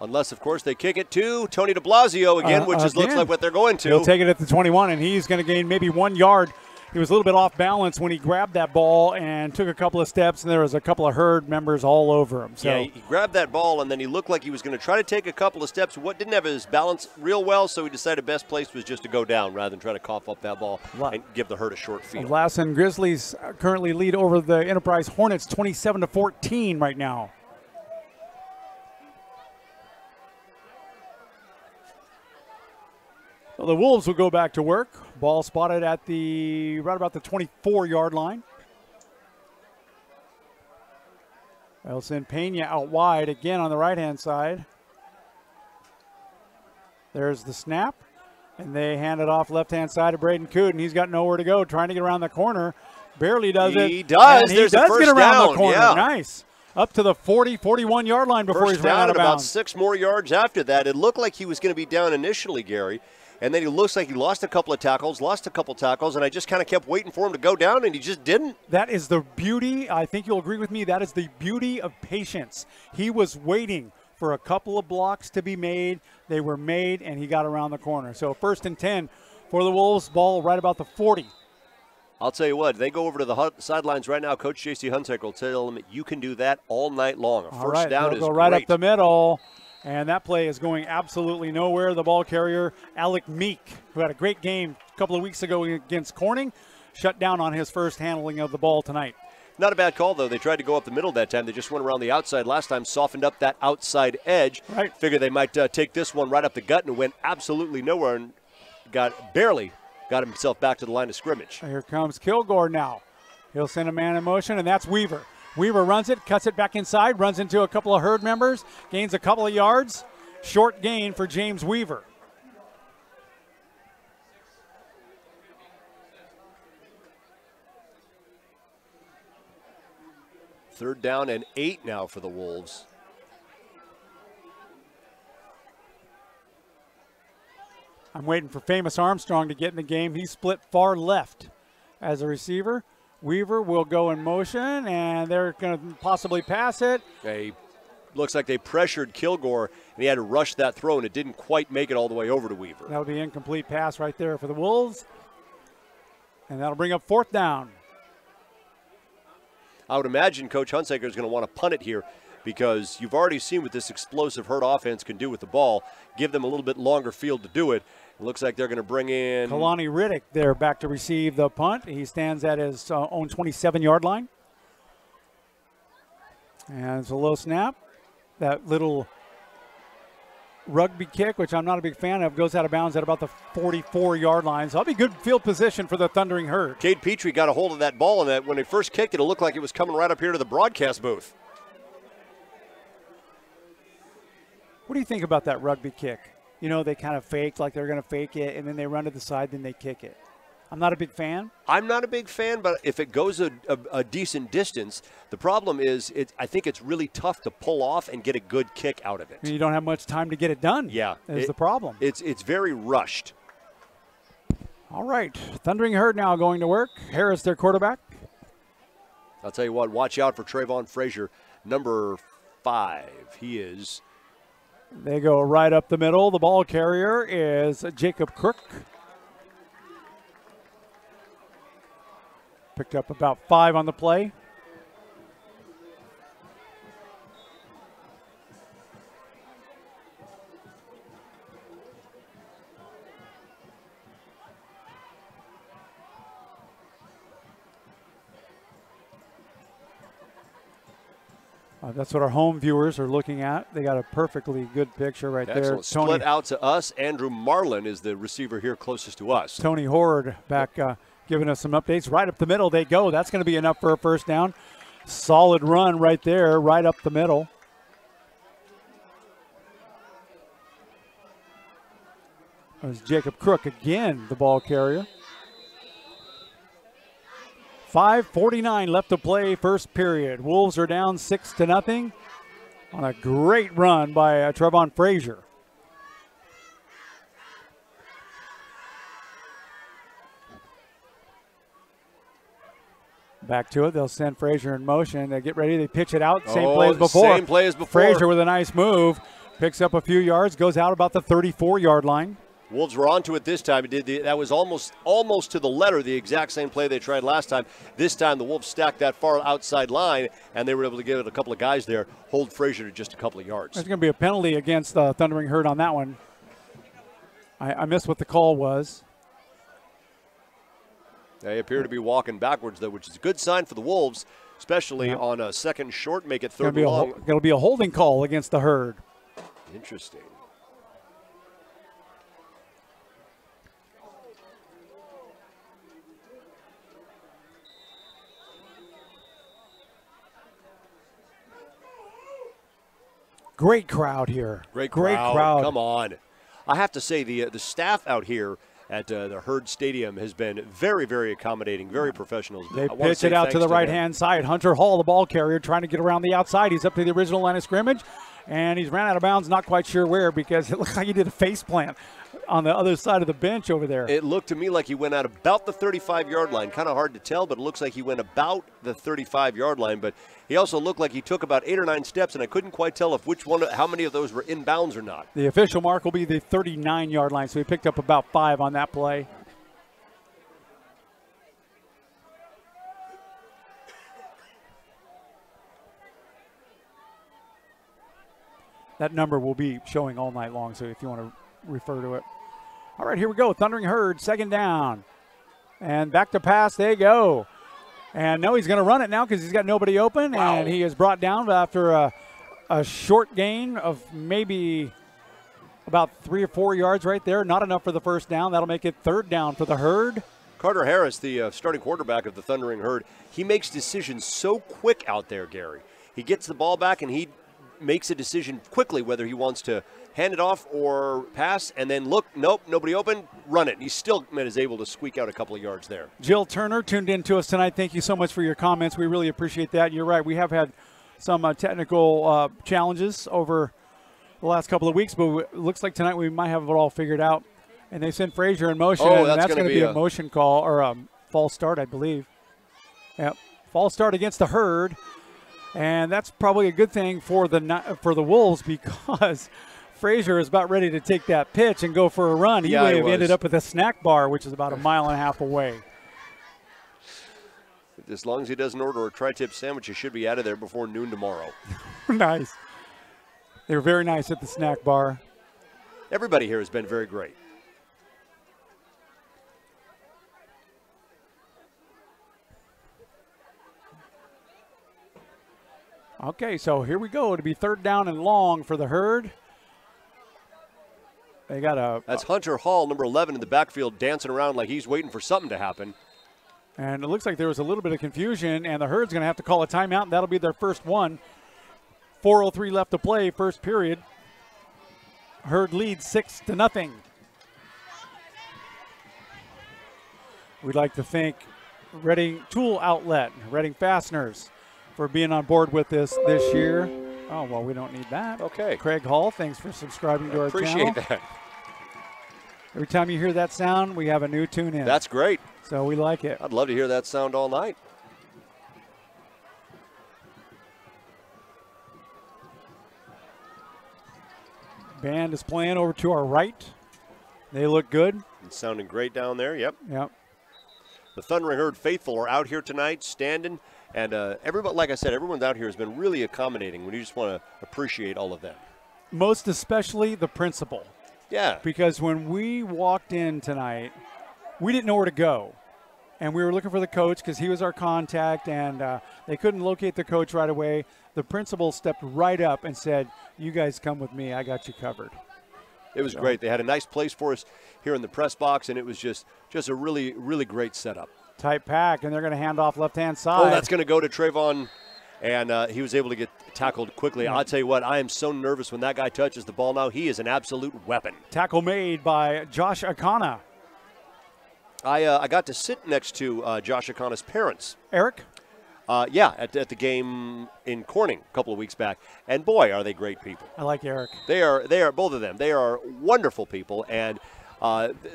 Unless, of course, they kick it to Tony de Blasio again, which looks like what they're going to. He'll take it at the 21, and he's going to gain maybe 1 yard he was a little bit off balance when he grabbed that ball and took a couple of steps, and there was a couple of herd members all over him. So yeah, he grabbed that ball, and then he looked like he was going to try to take a couple of steps. Didn't have his balance real well, so he decided best place was just to go down rather than try to cough up that ball and give the herd a short field. Lassen Grizzlies currently lead over the Enterprise Hornets 27-14 right now. Well, the Wolves will go back to work. Ball spotted at right about the 24-yard line. They'll send Pena out wide again on the right-hand side. There's the snap, and they hand it off left-hand side to Braden Coot, and he's got nowhere to go, trying to get around the corner. Barely does it. He does. He does get around down. the corner. Yeah. Nice. Up to the 41-yard line before he's run out of bounds. About 6 more yards after that. It looked like he was going to be down initially, Gary. And then he looks like he lost a couple tackles, and I just kind of kept waiting for him to go down, and he just didn't. That is the beauty. I think you'll agree with me. That is the beauty of patience. He was waiting for a couple of blocks to be made. They were made, and he got around the corner. So 1st and 10 for the Wolves. Ball right about the 40. I'll tell you what, they go over to the sidelines right now. Coach J.C. Hunsaker will tell them you can do that all night long. First down is go right great. up the middle. And that play is going absolutely nowhere. The ball carrier, Alec Meek, who had a great game a couple of weeks ago against Corning, shut down on his first handling of the ball tonight. Not a bad call, though. They tried to go up the middle that time. They just went around the outside last time, softened up that outside edge. Right. Figured they might take this one right up the gut, and went absolutely nowhere and barely got himself back to the line of scrimmage. Here comes Kilgore now. He'll send a man in motion, and that's Weaver. Weaver runs it, cuts it back inside, runs into a couple of herd members, gains a couple of yards. Short gain for James Weaver. Third down and 8 now for the Wolves. I'm waiting for Famous Armstrong to get in the game. He split far left as a receiver. Weaver will go in motion, and they're going to possibly pass it. Looks like they pressured Kilgore, and he had to rush that throw, and it didn't quite make it all the way over to Weaver. That'll be an incomplete pass right there for the Wolves, and that'll bring up 4th down. I would imagine Coach Hunsaker is going to want to punt it here because you've already seen what this explosive herd offense can do with the ball. Give them a little bit longer field to do it. It looks like they're going to bring in Kalani Riddick there back to receive the punt. He stands at his own 27-yard line. And it's a low snap. That little rugby kick, which I'm not a big fan of, goes out of bounds at about the 44-yard line. So that'll be good field position for the Thundering Herd. Cade Petrie got a hold of that ball, and that when they first kicked it, it looked like it was coming right up here to the broadcast booth. What do you think about that rugby kick? You know, they kind of fake like they're going to fake it, and then they run to the side, then they kick it. I'm not a big fan. I'm not a big fan, but if it goes a decent distance, the problem is I think it's really tough to pull off and get a good kick out of it. You don't have much time to get it done. Yeah. Is the problem. It's very rushed. All right. Thundering Herd now going to work. Harris, their quarterback. I'll tell you what, watch out for Trayvon Frazier, number 5. He is. They go right up the middle. The ball carrier is Jacob Crook. Picked up about 5 on the play. That's what our home viewers are looking at. They got a perfectly good picture right there. Excellent. Split out to us. Andrew Marlin is the receiver here closest to us. Tony Horde back giving us some updates. Right up the middle they go. That's going to be enough for a first down. Solid run right there, right up the middle. There's Jacob Crook again, the ball carrier. 5:49 left to play, first period. Wolves are down 6-0 on a great run by Trevon Frazier. Back to it. They'll send Frazier in motion. They get ready. They pitch it out. Same play as before. Same play as before. Frazier with a nice move. Picks up a few yards. Goes out about the 34-yard line. Wolves were onto it this time. That was almost to the letter the exact same play they tried last time. This time the Wolves stacked that far outside line, and they were able to give it a couple of guys there, hold Frazier to just a couple of yards. There's going to be a penalty against the Thundering Herd on that one. I missed what the call was. They appear to be walking backwards, though, which is a good sign for the Wolves, especially on a second short, make it third and long. It'll be a holding call against the Herd. Interesting. Great crowd here. Great crowd. Come on. I have to say, the staff out here at the Herd Stadium has been very, very accommodating, very professional. They pitch it out to the right-hand side. Hunter Hall, the ball carrier, trying to get around the outside. He's up to the original line of scrimmage, and he's ran out of bounds, not quite sure where, because it looked like he did a face plant on the other side of the bench over there. It looked to me like he went out about the 35-yard line. Kind of hard to tell, but it looks like he went about the 35-yard line. But he also looked like he took about 8 or 9 steps, and I couldn't quite tell if how many of those were in bounds or not. The official mark will be the 39-yard line, so he picked up about 5 on that play. That number will be showing all night long, so if you want to refer to it. All right, here we go. Thundering Herd, second down. And back to pass, they go. And no, he's going to run it now because he's got nobody open. Wow. And he is brought down after a short gain of maybe about 3 or 4 yards right there. Not enough for the first down. That'll make it third down for the Herd. Carter Harris, the starting quarterback of the Thundering Herd, he makes decisions so quick out there, Gary. He gets the ball back and he makes a decision quickly whether he wants to hand it off or pass, and then look, nope, nobody open, run it. And he still is able to squeak out a couple of yards there. Jill Turner tuned in to us tonight. Thank you so much for your comments. We really appreciate that. You're right. We have had some technical challenges over the last couple of weeks, but it looks like tonight we might have it all figured out. And they sent Frazier in motion, and that's going to be a motion call, or a false start, I believe. Yep, false start against the Herd. And that's probably a good thing for the Wolves, because Frazier is about ready to take that pitch and go for a run. He may have ended up with a snack bar, which is about 1.5 miles away. As long as he doesn't order a tri-tip sandwich, he should be out of there before noon tomorrow. Nice. They were very nice at the snack bar. Everybody here has been very great. Okay, so here we go. It'll be third down and long for the Herd. They got That's Hunter Hall, number 11, in the backfield, dancing around like he's waiting for something to happen. And it looks like there was a little bit of confusion, and the Herd's going to have to call a timeout, and that'll be their first one. 4:03 left to play, first period. Herd leads 6-0. We'd like to thank Redding Tool Outlet, Redding Fasteners, for being on board with this year. Oh, well, we don't need that. Okay. Craig Hall, thanks for subscribing to our channel. Appreciate that. Every time you hear that sound, we have a new tune in. That's great. So we like it. I'd love to hear that sound all night. Band is playing over to our right. They look good. It's sounding great down there, yep. Yep. The Thundering Herd faithful are out here tonight, standing. And everybody, like I said, everyone's out here has been really accommodating. We just want to appreciate all of them. Most especially the principal. Yeah. Because when we walked in tonight, we didn't know where to go. And we were looking for the coach because he was our contact, and they couldn't locate the coach right away. The principal stepped right up and said, "You guys come with me. I got you covered." It was great. They had a nice place for us here in the press box, and it was just a really, really great setup. Tight pack, and they're going to hand off left-hand side. Oh, that's going to go to Trayvon, and he was able to get tackled quickly. I'll tell you what, I am so nervous when that guy touches the ball now. He is an absolute weapon. Tackle made by Josh Akana. I got to sit next to Josh Akana's parents. Eric? Yeah, at the game in Corning a couple of weeks back. And boy, are they great people. I like Eric. They are both of them. They are wonderful people, and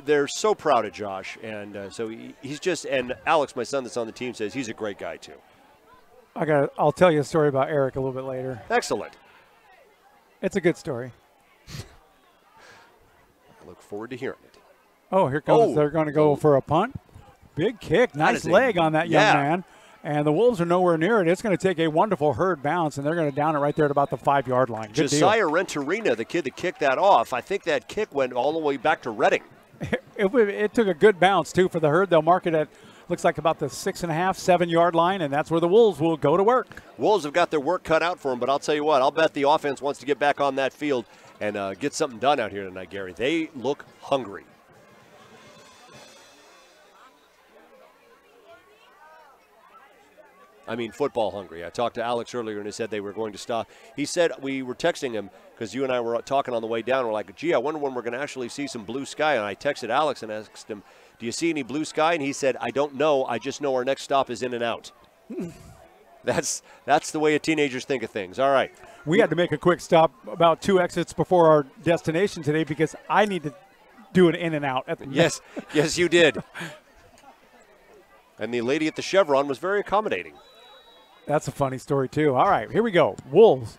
they're so proud of Josh. And so he's just, and Alex, my son that's on the team, says he's a great guy too. I'll tell you a story about Eric a little bit later. Excellent. It's a good story. I look forward to hearing it. Oh, here comes. They're going to go for a punt. Big kick. Nice leg on that young man. And the Wolves are nowhere near it. It's going to take a wonderful Herd bounce, and they're going to down it right there at about the 5-yard line. Good Josiah deal. Renterina, the kid that kicked that off, I think that kick went all the way back to Redding. It took a good bounce, too, for the Herd. They'll mark it at, looks like about the 6.5, 7-yard line, and that's where the Wolves will go to work. Wolves have got their work cut out for them, but I'll tell you what, I'll bet the offense wants to get back on that field and get something done out here tonight, Gary. They look hungry. I mean, football hungry. I talked to Alex earlier, and he said they were going to stop. He said, we were texting him because you and I were talking on the way down. We're like, gee, I wonder when we're going to actually see some blue sky. And I texted Alex and asked him, do you see any blue sky? And he said, I don't know. I just know our next stop is In and Out. That's the way a teenagers think of things. All right. We had to make a quick stop about 2 exits before our destination today because I need to do an In and Out. Yes, you did. And the lady at the Chevron was very accommodating. That's a funny story, too. All right, here we go. Wolves,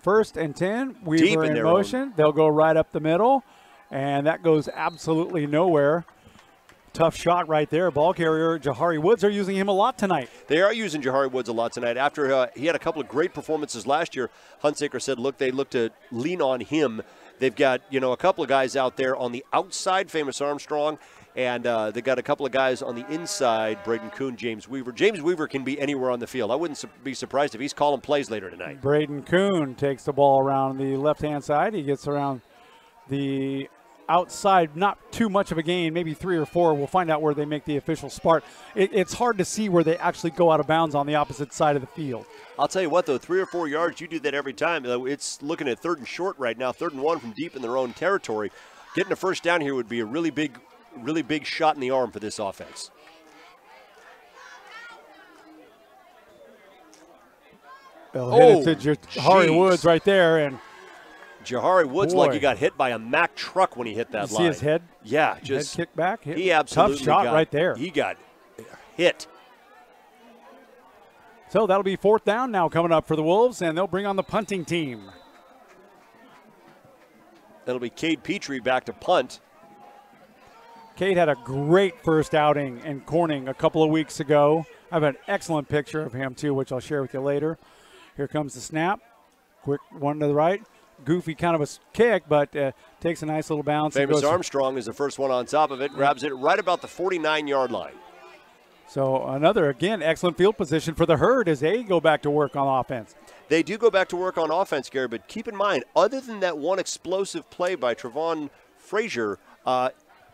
1st and 10. Weaver in motion. They'll go right up the middle, and that goes absolutely nowhere. Tough shot right there. Ball carrier Jahari Woods are using him a lot tonight. They are using Jahari Woods a lot tonight. After he had a couple of great performances last year, Hunsaker said, look, they look to lean on him. They've got, a couple of guys out there on the outside, Famous Armstrong, and they got a couple of guys on the inside, Braden Kuhn, James Weaver. James Weaver can be anywhere on the field. I wouldn't be surprised if he's calling plays later tonight. Braden Kuhn takes the ball around the left-hand side. He gets around the outside, not too much of a gain, maybe 3 or 4. We'll find out where they make the official start. It's hard to see where they actually go out of bounds on the opposite side of the field. I'll tell you what, though, 3 or 4 yards, you do that every time. It's looking at 3rd and short right now, 3rd and 1 from deep in their own territory. Getting a first down here would be a really big shot in the arm for this offense. They'll hit it to Jahari Woods right there. And Jahari Woods like he got hit by a Mack truck when he hit that line. See his head? Yeah. Just head kick back. He absolutely tough shot right there. He got hit. So that'll be 4th down now coming up for the Wolves, and they'll bring on the punting team. That'll be Cade Petrie back to punt. Cade had a great first outing in Corning a couple of weeks ago. I have an excellent picture of him, too, which I'll share with you later. Here comes the snap. Quick one to the right. Goofy kind of a kick, but takes a nice little bounce. Famous Armstrong is the first one on top of it. Grabs it right about the 49-yard line. So another, again, excellent field position for the Herd as they go back to work on offense. They do go back to work on offense, Gary, but keep in mind, other than that one explosive play by Trevon Frazier,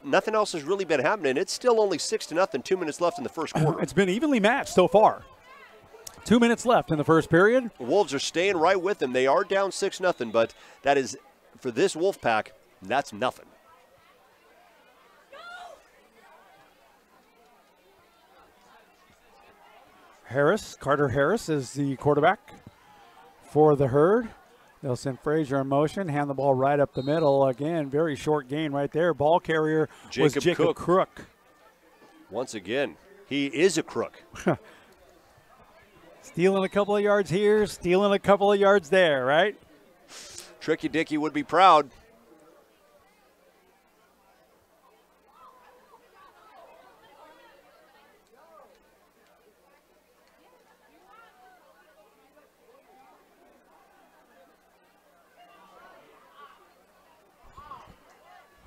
nothing else has really been happening. It's still only 6-0, 2 minutes left in the first quarter. It's been evenly matched so far. 2 minutes left in the first period. The Wolves are staying right with them. They are down 6-0, but that is, for this Wolf pack, that's nothing. Carter Harris is the quarterback for the Herd. They'll send Frazier in motion, hand the ball right up the middle. Again, very short gain right there. Ball carrier was Jacob Crook. Once again, he is a crook. Stealing a couple of yards here, stealing a couple of yards there, right? Tricky Dicky would be proud.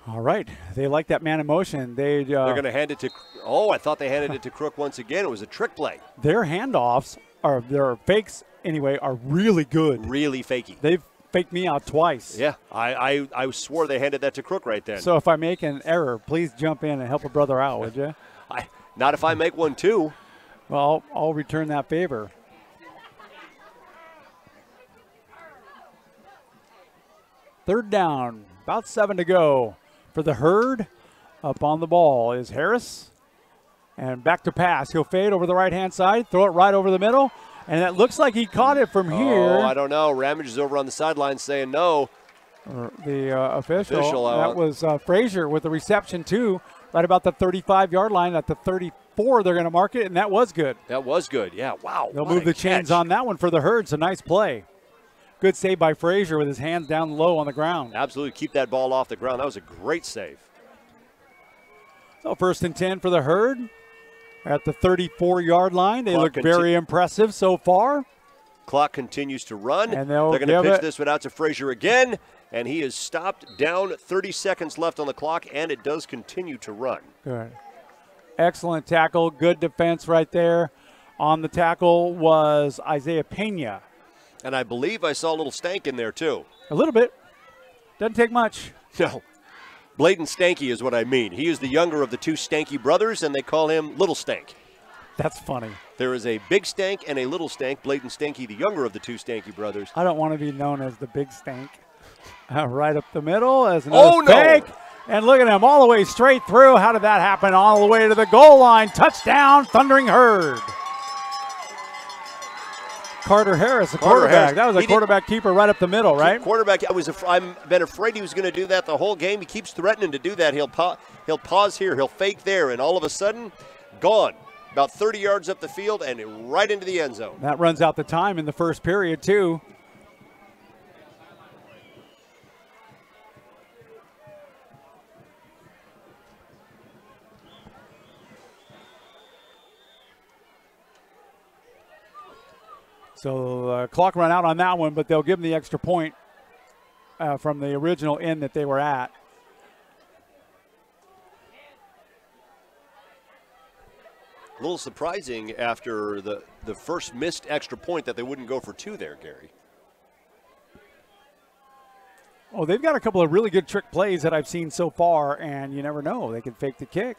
All right. They like that man in motion. They're going to hand it to – I thought they handed it to Crook once again. It was a trick play. Their handoffs, their fakes anyway, are really good. Really fakey. They've faked me out twice. Yeah. I swore they handed that to Crook right then. So if I make an error, please jump in and help a brother out, would you? Not if I make one too. Well, I'll return that favor. Third down, about 7 to go. For the Herd, up on the ball is Harris. And back to pass. He'll fade over the right-hand side, throw it right over the middle. And it looks like he caught it from here. Oh, I don't know. Ramage is over on the sideline saying no. The official that was Frazier with the reception, too, right about the 35-yard line. At the 34, they're going to mark it, and that was good. That was good, yeah. Wow. They'll move the chains on that one for the Herd. So nice play. Good save by Frazier with his hands down low on the ground. Absolutely keep that ball off the ground. That was a great save. So 1st and 10 for the Herd at the 34-yard line. They Clock look very impressive so far. Clock continues to run. And they're going to pitch this one out to Frazier again, and he is stopped down. 30 seconds left on the clock, and it does continue to run. Good. Excellent tackle. Good defense right there. On the tackle was Isaiah Pena. And I believe I saw a little Stank in there, too. A little bit. Doesn't take much. No. Bladen Stanky is what I mean. He is the younger of the 2 Stanky brothers, and they call him Little Stank. That's funny. There is a Big Stank and a Little Stank. Bladen Stanky, the younger of the 2 Stanky brothers. I don't want to be known as the Big Stank. Right up the middle as another fake. And look at him all the way straight through. How did that happen? All the way to the goal line. Touchdown, Thundering Herd. Carter Harris, the quarterback. That was a quarterback keeper right up the middle, right? Quarterback. I've been afraid he was going to do that the whole game. He keeps threatening to do that. He'll pause here. He'll fake there, and all of a sudden, gone. About 30 yards up the field and right into the end zone. That runs out the time in the first period, too. So clock run out on that one, but they'll give them the extra point from the original end that they were at. A little surprising after the first missed extra point that they wouldn't go for 2 there, Gary. Oh, they've got a couple of really good trick plays that I've seen so far, and you never know. They can fake the kick.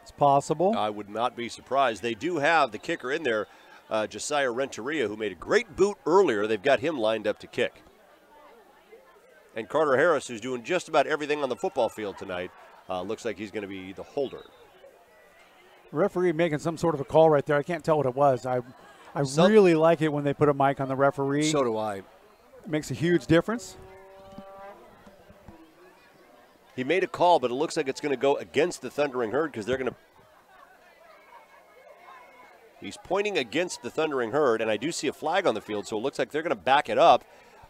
It's possible. I would not be surprised. They do have the kicker in there, Josiah Renteria, who made a great boot earlier. They've got him lined up to kick. And Carter Harris, who's doing just about everything on the football field tonight, looks like he's going to be the holder. Referee making some sort of a call right there. I can't tell what it was. I really like it when they put a mic on the referee. So do I. It makes a huge difference. He made a call, but it looks like it's going to go against the Thundering Herd because they're going to. He's pointing against the Thundering Herd, and I do see a flag on the field, so it looks like they're going to back it up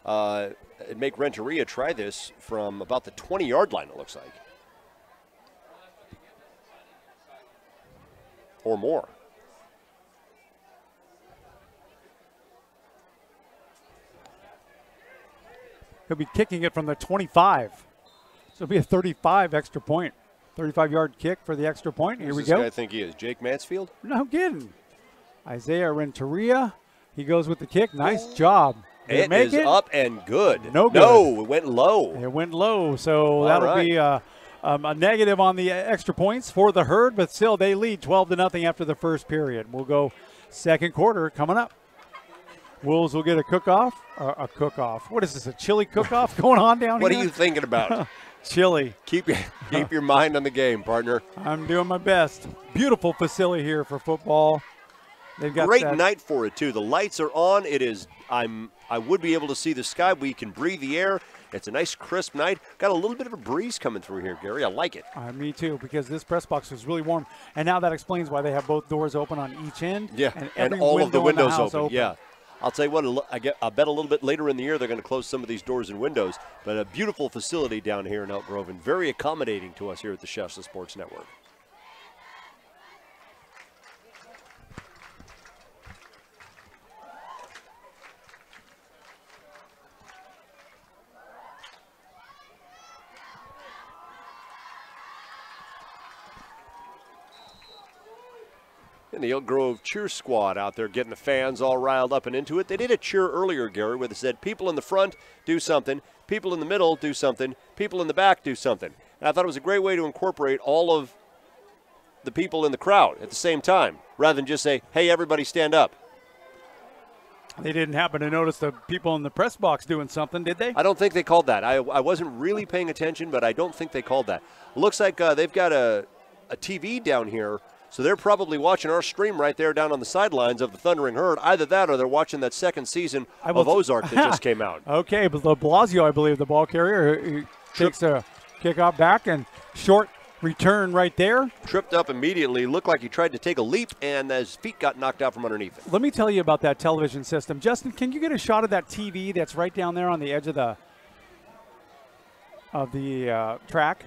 and make Renteria try this from about the 20-yard line, it looks like. Or more. He'll be kicking it from the 25. So it'll be a 35 extra point. 35-yard kick for the extra point. Here we go. Who's this guy I think he is? Jake Mansfield? No kidding. Isaiah Renteria. He goes with the kick. Nice job. Did it is up and good. No good. No, it went low. It went low. So that'll be a negative on the extra points for the Herd, but still they lead 12-0 after the first period. We'll go second quarter coming up. Wolves will get a cook-off. A cook-off. What is this, a chili cook-off going on down What here? are you thinking about? Chili. Keep your mind on the game, partner. I'm doing my best. Beautiful facility here for football. They've got great night for it, too. The lights are on. It is. I would be able to see the sky. We can breathe the air. It's a nice, crisp night. Got a little bit of a breeze coming through here, Gary. I like it. Me too, because this press box is really warm. And now that explains why they have both doors open on each end. Yeah, and all of the windows open. Yeah. I'll tell you what, I bet a little bit later in the year they're going to close some of these doors and windows. But a beautiful facility down here in Elk Grove and very accommodating to us here at the Shasta Sports Network. And the Elk Grove cheer squad out there getting the fans all riled up and into it. They did a cheer earlier, Gary, where they said people in the front do something, people in the middle do something, people in the back do something. And I thought it was a great way to incorporate all of the people in the crowd at the same time, rather than just say, hey, everybody stand up. They didn't happen to notice the people in the press box doing something, did they? I don't think they called that. I wasn't really paying attention, but I don't think they called that. Looks like they've got a TV down here. So they're probably watching our stream right there down on the sidelines of the Thundering Herd. Either that or they're watching that second season of Ozark that just came out. Okay, but Blasio, I believe, the ball carrier, he takes a kickoff back and short return right there. Tripped up immediately. Looked like he tried to take a leap, and his feet got knocked out from underneath him. Let me tell you about that television system. Justin, can you get a shot of that TV that's right down there on the edge of the track?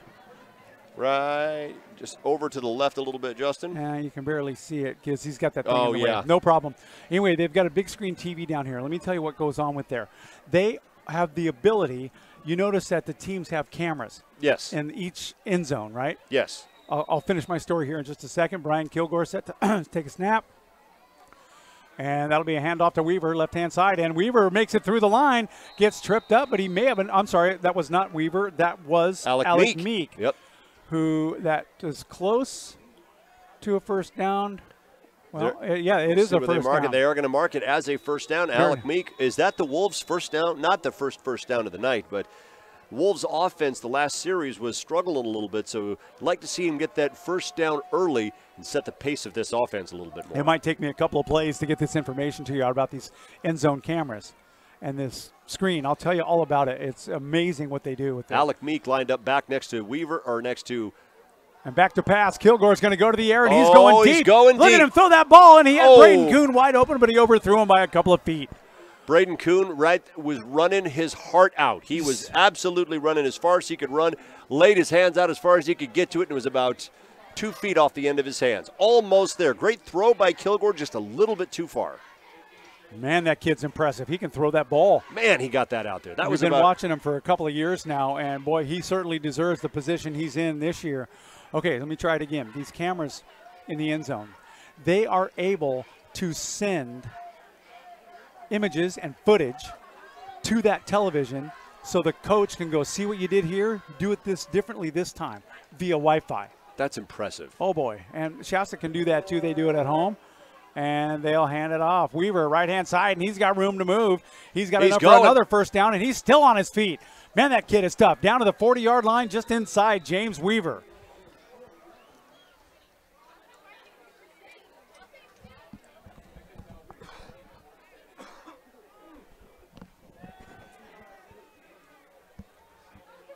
Right, just over to the left a little bit, Justin. Yeah, you can barely see it because he's got that thing Oh, in the yeah. way. No problem. Anyway, they've got a big screen TV down here. Let me tell you what goes on with there. They have the ability, you notice that the teams have cameras. Yes. In each end zone, right? Yes. I'll finish my story here in just a second. Brian Kilgore set to take a snap. And that'll be a handoff to Weaver, left-hand side. And Weaver makes it through the line, gets tripped up, but he may have been, I'm sorry, that was not Weaver. That was Alec Meek. Yep. Who that is close to a first down. Well, yeah, it is a first down. They are going to mark it as a first down. Alec Meek, is that the Wolves' first down? Not the first down of the night, but Wolves' offense the last series was struggling a little bit, so I'd like to see him get that first down early and set the pace of this offense a little bit more. It might take me a couple of plays to get this information to you about these end zone cameras and this screen. I'll tell you all about it. It's amazing what they do with it. Alec Meek lined up back next to Weaver, or next to... And back to pass. Kilgore's going to go to the air, and he's going deep. He's going Look deep. at him throw that ball, and he had Braden Kuhn wide open, but he overthrew him by a couple of feet. Braden Kuhn was running his heart out. He was absolutely running as far as he could run, laid his hands out as far as he could get to it, and it was about 2 feet off the end of his hands. Almost there. Great throw by Kilgore, just a little bit too far. Man, that kid's impressive. He can throw that ball. Man, he got that out there. We've been watching him for a couple of years now, and, boy, he certainly deserves the position he's in this year. Okay, let me try it again. These cameras in the end zone, they are able to send images and footage to that television so the coach can go, see what you did here, do it this differently this time via Wi-Fi. That's impressive. Oh, boy. And Shasta can do that, too. They do it at home. And they'll hand it off. Weaver, right-hand side, and he's got room to move. He's got enough for another first down, and he's still on his feet. Man, that kid is tough. Down to the 40-yard line, just inside James Weaver.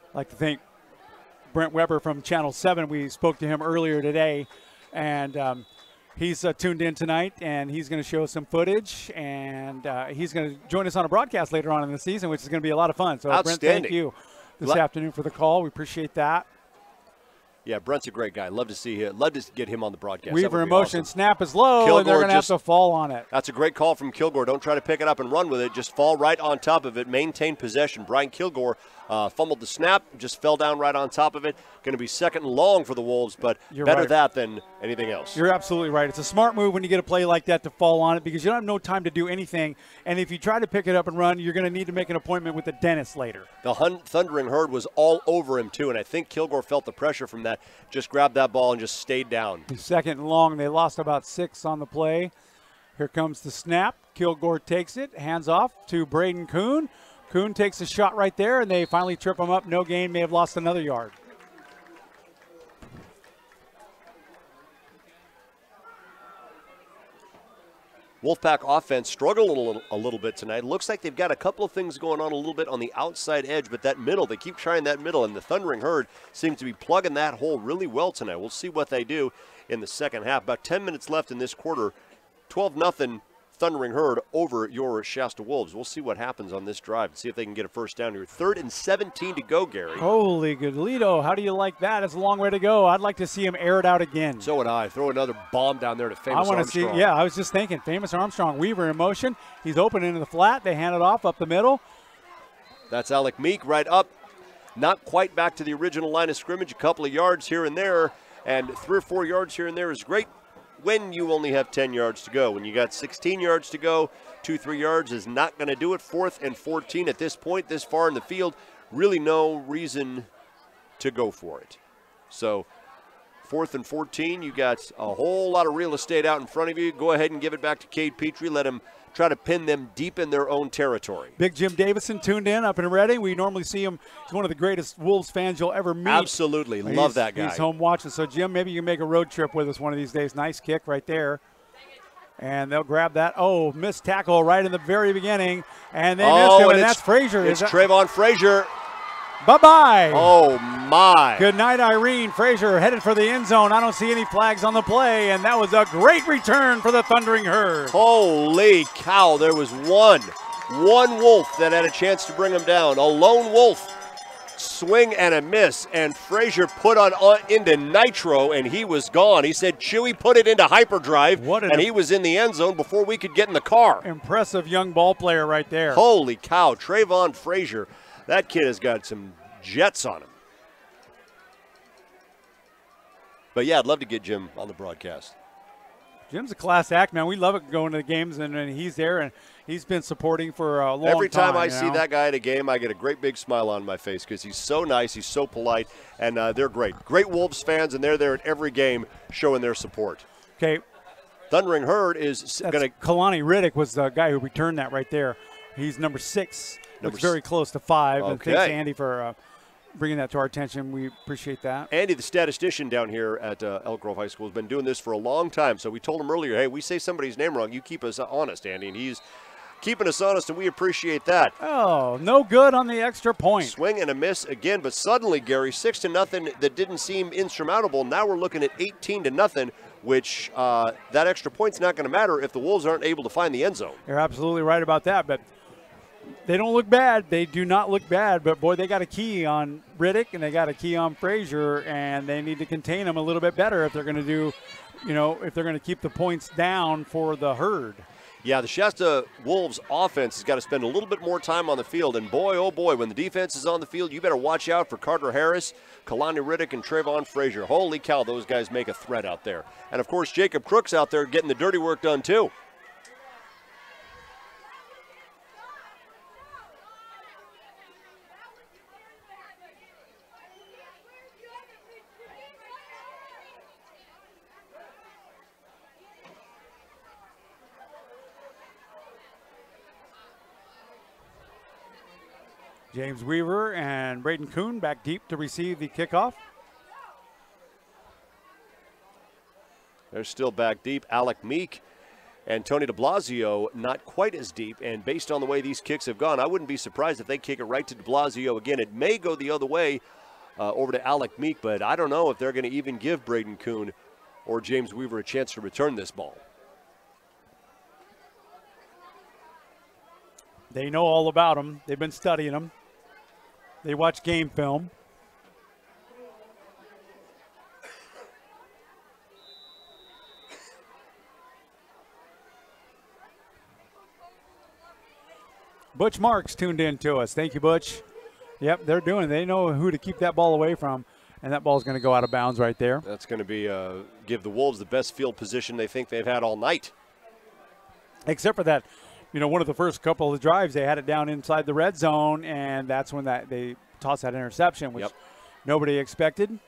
I'd like to thank Brent Weber from Channel 7. We spoke to him earlier today, and he's tuned in tonight, and he's going to show some footage, and he's going to join us on a broadcast later on in the season, which is going to be a lot of fun. So, Brent, thank you this afternoon for the call. We appreciate that. Yeah, Brent's a great guy. Love to see him. Love to get him on the broadcast. Weaver in motion. Awesome. Snap is low, Kilgore, and they're going to have to fall on it. That's a great call from Kilgore. Don't try to pick it up and run with it. Just fall right on top of it. Maintain possession. Brian Kilgore fumbled the snap, just fell down right on top of it. Going to be second and long for the Wolves, but better that than anything else. You're absolutely right. It's a smart move when you get a play like that to fall on it because you don't have no time to do anything. And if you try to pick it up and run, you're going to need to make an appointment with the dentist later. The Thundering Herd was all over him, too, and I think Kilgore felt the pressure from that. Just grabbed that ball and just stayed down. Second and long. They lost about 6 on the play. Here comes the snap. Kilgore takes it, hands off to Braden Kuhn. Kuhn takes a shot right there, and they finally trip him up. No gain, may have lost another yard. Wolfpack offense struggled a little bit tonight. Looks like they've got a couple of things going on a little bit on the outside edge, but that middle, they keep trying that middle, and the Thundering Herd seems to be plugging that hole really well tonight. We'll see what they do in the second half. About 10 minutes left in this quarter. 12-0 Thundering Herd over your Shasta Wolves. We'll see what happens on this drive and see if they can get a first down here. 3rd and 17 to go, Gary. Holy good Lido. How do you like that? It's a long way to go. I'd like to see him air it out again. So would I. Throw another bomb down there to Famous Armstrong. See, yeah, I was just thinking. Famous Armstrong. Weaver in motion. He's open into the flat. They hand it off up the middle. That's Alec Meek right up. Not quite back to the original line of scrimmage. A couple of yards here and there. And 3 or 4 yards here and there is great when you only have 10 yards to go. When you got 16 yards to go, 2-3 yards is not going to do it. 4th and 14 at this point, this far in the field, really no reason to go for it. So 4th and 14, you got a whole lot of real estate out in front of you. Go ahead and give it back to Cade Petrie. Let him try to pin them deep in their own territory. Big Jim Davison tuned in up in Redding. We normally see him. He's one of the greatest Wolves fans you'll ever meet. Absolutely. Love that guy. He's home watching. So, Jim, maybe you can make a road trip with us one of these days. Nice kick right there. And they'll grab that. Oh, missed tackle right in the very beginning. And they missed him, and that's Frazier. It's Trayvon Frazier. Bye-bye. Oh, my. Good night, Irene. Frazier headed for the end zone. I don't see any flags on the play, and that was a great return for the Thundering Herd. Holy cow. There was one Wolf that had a chance to bring him down. A lone wolf. swing and a miss, and Frazier put on into nitro, and he was gone. He said, Chewy put it into hyperdrive, and he was in the end zone before we could get in the car. Impressive young ball player right there. Holy cow, Trayvon Frazier. That kid has got some jets on him. But, yeah, I'd love to get Jim on the broadcast. Jim's a class act, man. We love it going to the games, and he's there, and he's been supporting for a long time. Every time I see that guy at a game, I get a great big smile on my face because he's so nice, he's so polite, and they're great. Great Wolves fans, and they're there at every game showing their support. Okay. Thundering Herd is going to – Kalani Riddick was the guy who returned that right there. He's number 6. Looks very close to 5. Okay. And thanks, Andy, for bringing that to our attention. We appreciate that. Andy, the statistician down here at Elk Grove High School, has been doing this for a long time. So we told him earlier, hey, we say somebody's name wrong, you keep us honest, Andy. And he's keeping us honest, and we appreciate that. Oh, no good on the extra point. Swing and a miss again, but suddenly, Gary, 6-0 that didn't seem insurmountable. Now we're looking at 18-0, which that extra point's not going to matter if the Wolves aren't able to find the end zone. You're absolutely right about that, but they don't look bad. They do not look bad, but, boy, they got a key on Riddick and they got a key on Frazier, and they need to contain them a little bit better if they're going to do, if they're going to keep the points down for the Herd. Yeah, the Shasta Wolves offense has got to spend a little bit more time on the field, and boy, oh boy, when the defense is on the field, you better watch out for Carter Harris, Kalani Riddick, and Trayvon Frazier. Holy cow, those guys make a threat out there. And, of course, Jacob Crooks out there getting the dirty work done, too. James Weaver and Braden Kuhn back deep to receive the kickoff. They're still back deep. Alec Meek and Tony de Blasio not quite as deep. And based on the way these kicks have gone, I wouldn't be surprised if they kick it right to de Blasio again. It may go the other way over to Alec Meek, but I don't know if they're going to even give Braden Kuhn or James Weaver a chance to return this ball. They know all about him. They've been studying him. They watch game film. Butch Marks tuned in to us. Thank you, Butch. Yep, they're doing it. They know who to keep that ball away from, and that ball's going to go out of bounds right there. That's going to be give the Wolves the best field position they think they've had all night. Except for that, one of the first couple of drives, they had it down inside the red zone, and that's when they tossed that interception, which nobody expected.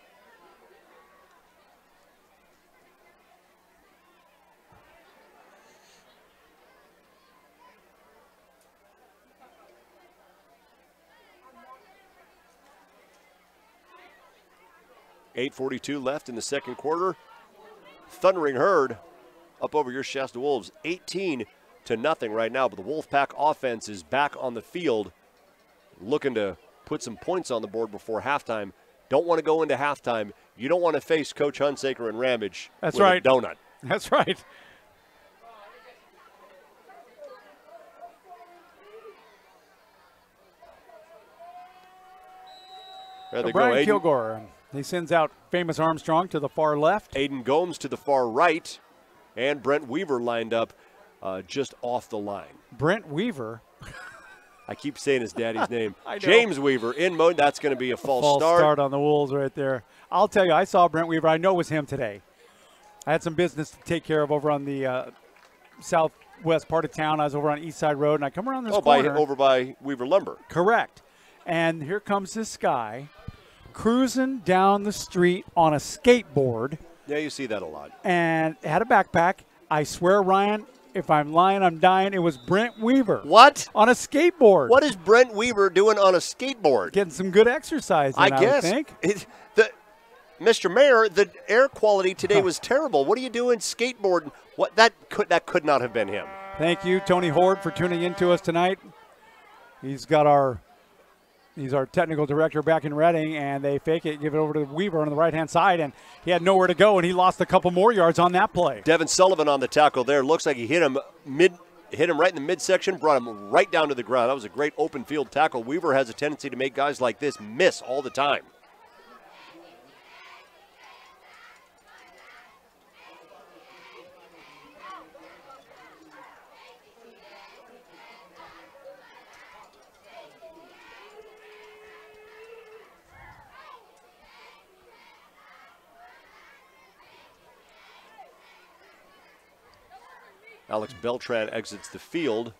.8:42 left in the second quarter. Thundering Herd up over your Shasta Wolves, 18-0 right now, but the Wolfpack offense is back on the field looking to put some points on the board before halftime. Don't want to go into halftime. You don't want to face Coach Hunsaker and Ramage with a donut. That's right. Brian Kilgore, he sends out famous Armstrong to the far left. Aiden Gomes to the far right, and Brent Weaver lined up just off the line. Brent Weaver? I keep saying his daddy's name. James Weaver in mode. That's going to be a false start on the Wolves right there. I'll tell you, I saw Brent Weaver. I know it was him today. I had some business to take care of over on the southwest part of town. I was over on East Side Road, and I come around this corner. Over by Weaver Lumber. Correct. And here comes this guy cruising down the street on a skateboard. Yeah, you see that a lot. And had a backpack. I swear, Ryan, if I'm lying, I'm dying. It was Brent Weaver. What? On a skateboard. What is Brent Weaver doing on a skateboard? Getting some good exercise in, I guess. I would think. Mr. Mayor, the air quality today was terrible. What are you doing skateboarding? What that could not have been him. Thank you, Tony Horde, for tuning in to us tonight. He's our technical director back in Redding, and they fake it, give it over to Weaver on the right-hand side, and he had nowhere to go, and he lost a couple more yards on that play. Devin Sullivan on the tackle there. Looks like he hit him hit him right in the midsection, brought him right down to the ground. That was a great open field tackle. Weaver has a tendency to make guys like this miss all the time. Alex Beltran exits the field.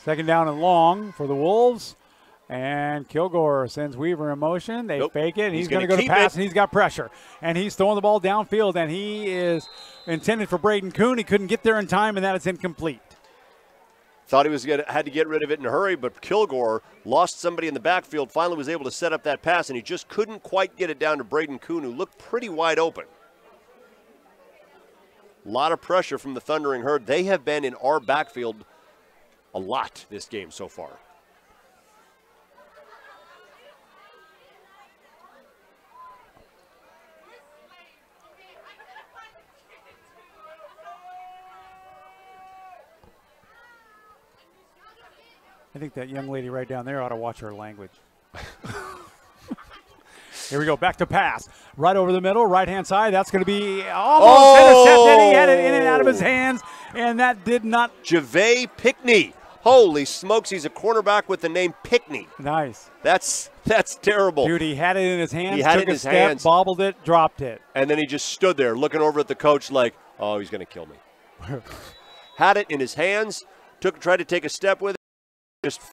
Second down and long for the Wolves. And Kilgore sends Weaver in motion. They fake it. He's going to go to pass, and he's got pressure. And he's throwing the ball downfield, and he is intended for Braden Kuhn. He couldn't get there in time, and that is incomplete. Thought he had to get rid of it in a hurry, but Kilgore lost somebody in the backfield, finally was able to set up that pass, and he just couldn't quite get it down to Braden Kuhn, who looked pretty wide open. A lot of pressure from the Thundering Herd. They have been in our backfield a lot this game so far. I think that young lady right down there ought to watch her language. Here we go, back to pass. Right over the middle, right-hand side. That's going to be almost intercepted. He had it in and out of his hands, and that did not. JaVay Pickney. Holy smokes, he's a cornerback with the name Pickney. Nice. That's terrible. Dude, he had it in his hands, he had took it in a his step, hands, bobbled it, dropped it. And then he just stood there looking over at the coach like, oh, he's going to kill me. Had it in his hands, tried to take a step with it, just